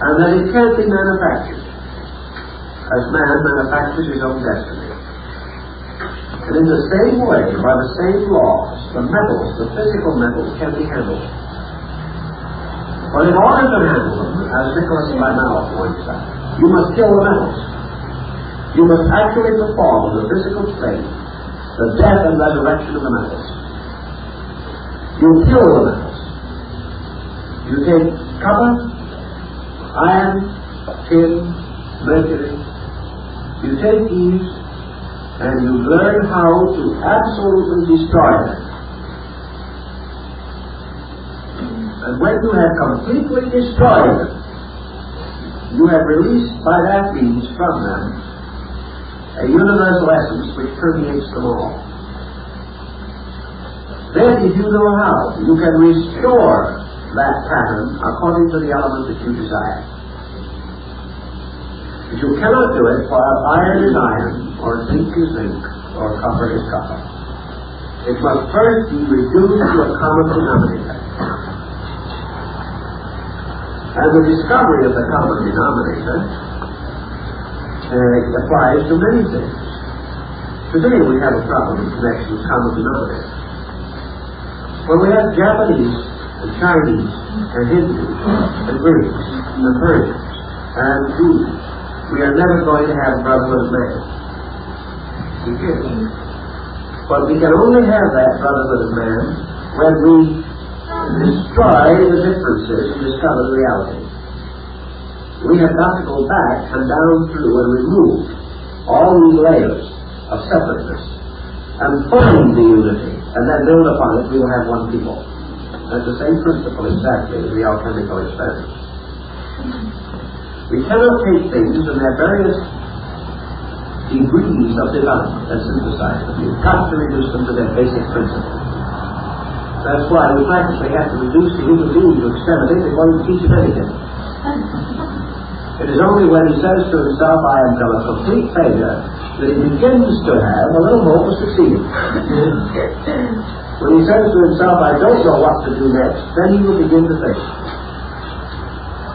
Speaker 2: and that it can't be manufactured, as man manufactures his own destiny. And in the same way, by the same laws, the metals, the physical metals, can be handled. But in order to handle them, as Nicholas Flamel points out, you must kill the metals. You must actually perform in the physical plane the death and resurrection of the metals. You kill the metals. You take copper, iron, tin, mercury. You take these and you learn how to absolutely destroy them. And when you have completely destroyed them, you have released by that means from them a universal essence which permeates them all. Then, if you know how, you can restore that pattern according to the element that you desire. But you cannot do it while iron is iron, or zinc is zinc, or copper is copper. It must first be reduced to a common denominator. And the discovery of the common denominator applies to many things. Today we have a problem in connection with common denominator. When we have Japanese and Chinese and Hindus and Greeks and Persians and Jews, we are never going to have brotherhood of man. We can't. But we can only have that brotherhood of man when we destroy the differences and discover the reality. We have got to go back and down through and remove all these layers of separateness and find the unity, and then build upon it. We will have one people. That's the same principle exactly as the alchemical experiments. We cannot take things in their various degrees of development and synthesize them. We've got to reduce them to their basic principle. That's why we practically have to reduce the human being to extremity before we teach him anything. It is only when he says to himself, I am a complete failure, that he begins to have a little hope of succeeding. When he says to himself, I don't know what to do next, then he will begin to think.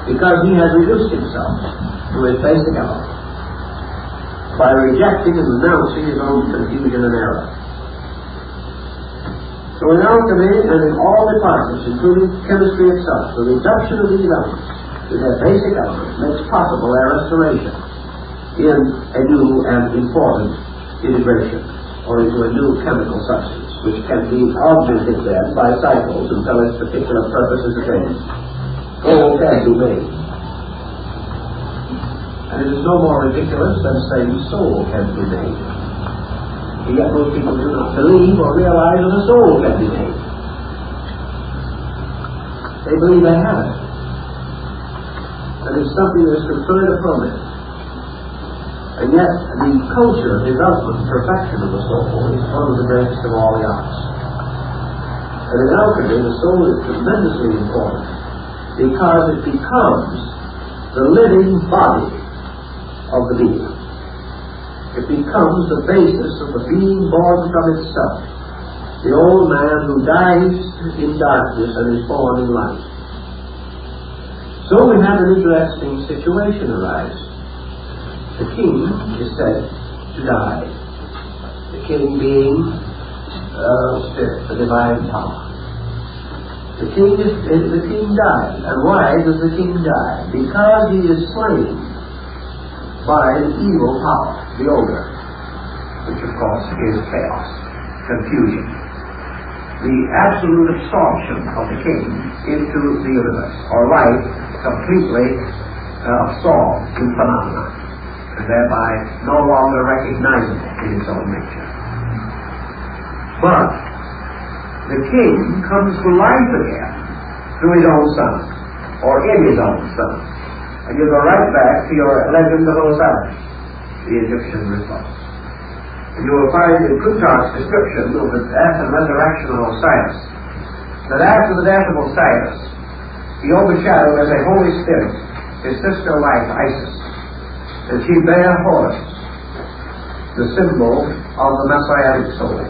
Speaker 2: Because he has reduced himself to his basic element by rejecting and renouncing his own confusion and error. So in alchemy and in all departments, including chemistry itself, the reduction of these elements to their basic elements makes possible their restoration in a new and important integration, or into a new chemical substance, which can be augmented then by cycles until its particular purpose is attained. Gold can be made. And it is no more ridiculous than saying soul can be made. Yet most people do not believe or realize that a soul can be made. They believe they have it. And it's something that is conferred upon it. And yet, the culture, development, perfection of the soul is one of the greatest of all the arts. And in alchemy, the soul is tremendously important because it becomes the living body of the being. It becomes the basis of the being born from itself, the old man who dies in darkness and is born in light. So we have an interesting situation arise. The king is said to die. The king being spirit, the divine power. The king dies. And why does the king die? Because he is slain by the evil power, the ogre, which of course is chaos, confusion. The absolute absorption of the king into the universe, or life completely absorbed in phenomena, and thereby no longer recognizable in its own nature. But the king comes to life again through his own son, or in his own son. And you go right back to your legend of Osiris, the Egyptian response. And you will find in Plutarch's description of the death and resurrection of Osiris, that after the death of Osiris, he overshadowed as a Holy Spirit his sister wife Isis, and she bare Horus, the symbol of the Messianic soul.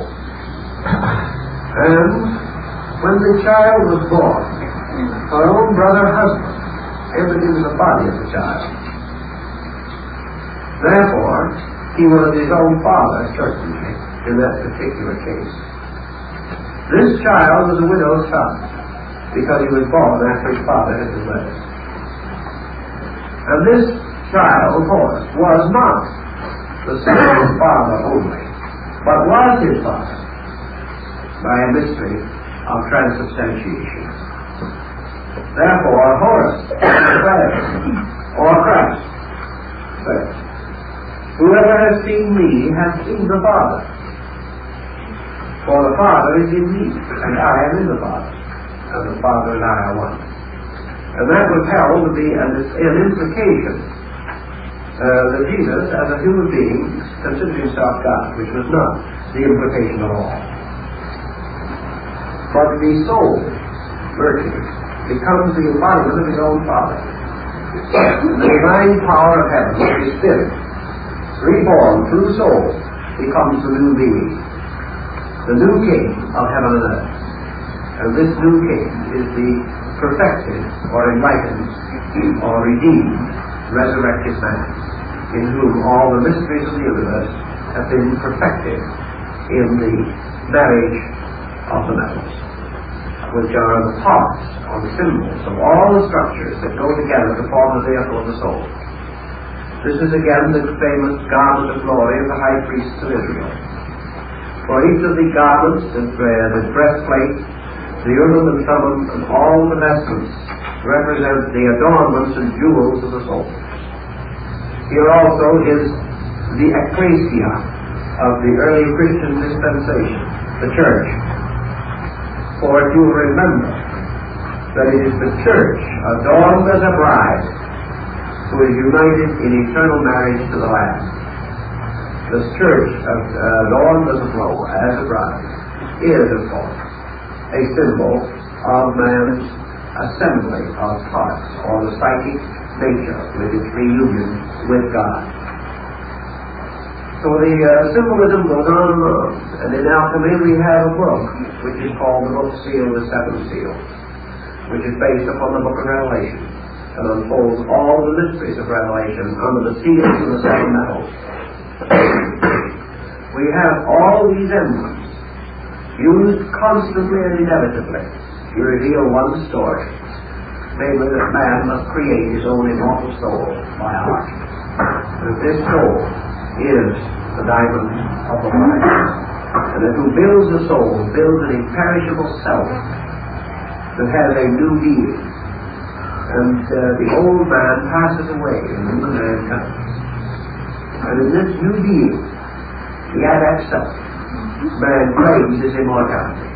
Speaker 2: And when the child was born, her own brother husband entered into the body of the child. Therefore, he was his own father, certainly, in that particular case. This child was a widow's son, because he was born after his father had been wedded. And this child, Horus, was not the son of his father only, but was his father by a mystery of transubstantiation. Therefore, Horus or Christ said, whoever has seen me has seen the Father. For the Father is in me, and I am in the Father, and the Father and I are one. And that was held to be an implication that Jesus, as a human being, considered himself God, which was not the implication at all. But the soul, virtue, becomes the embodiment of his own Father. And the divine power of heaven, his spirit, reborn through the soul, becomes the new being, the new king of heaven and earth. And this new king is the perfected or enlightened or redeemed resurrected man, in whom all the mysteries of the universe have been perfected in the marriage of the metals, which are the parts or the symbols of all the structures that go together to form the vehicle of the soul. This is again the famous garment of glory of the high priests of Israel. For each of the garments, the breastplate, the urim and thummim, and all the vestments represent the adornments and jewels of the soul. Here also is the ecclesia of the early Christian dispensation, the church. For if you remember that it is the church, adorned as a bride, who is united in eternal marriage to the Lamb. This church, adorned as a bride, is, of course, a symbol of man's assembly of parts, or the psychic nature with its reunion with God. So the symbolism goes on and on. And in alchemy we have a book which is called the Book Seal, the Seventh Seal, which is based upon the Book of Revelation and unfolds all the mysteries of Revelation under the seals of the seven metals. We have all these emblems used constantly and inevitably to reveal one story, namely that man must create his own immortal soul by art. That this soul is the diamond of the life, and that who builds the soul builds an imperishable self that has a new being, and the old man passes away and the new man comes. And in this new being, the adept self, man claims his immortality,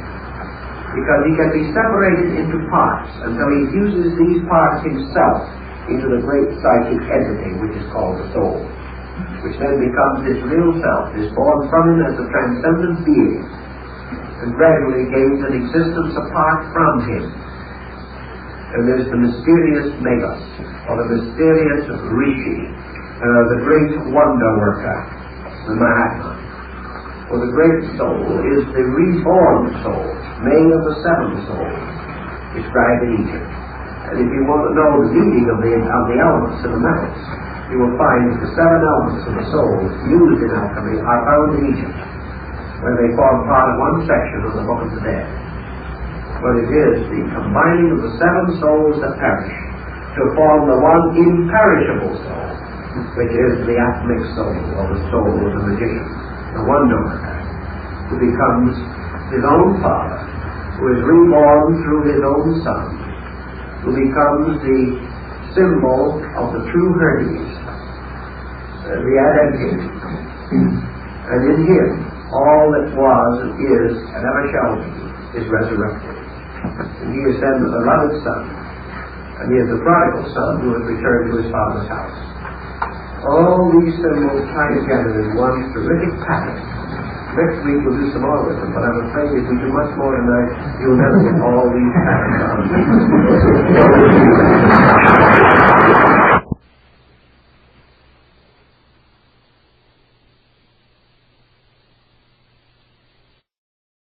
Speaker 2: because he can be separated into parts until he fuses these parts himself into the great psychic entity which is called the soul, which then becomes his real self, is born from him as a transcendent being, and gradually gains an existence apart from him. And there's the mysterious Magus, or the mysterious Rishi, the great wonder worker, the Mahatma. For the great soul is the reborn soul, made of the seven souls described in Egypt. And if you want to know the meaning of the elements and the metals, you will find that the seven elements of the soul used in alchemy are found in Egypt, where they form part of one section of the Book of the Dead. But it is the combining of the seven souls that perish to form the one imperishable soul, which is the atomic soul, or the soul of the magician, the wonder worker, who becomes his own Father, who is reborn through his own Son, who becomes the symbol of the true Hermes, the identity. And in him, all that was and is and ever shall be is resurrected. And he is then the beloved Son, and he is the prodigal son who has returned to his Father's house. All these symbols tie together in one terrific pattern. Next week we'll do some more with them, but I'm afraid if we do much more tonight, you'll never get all these patterns on.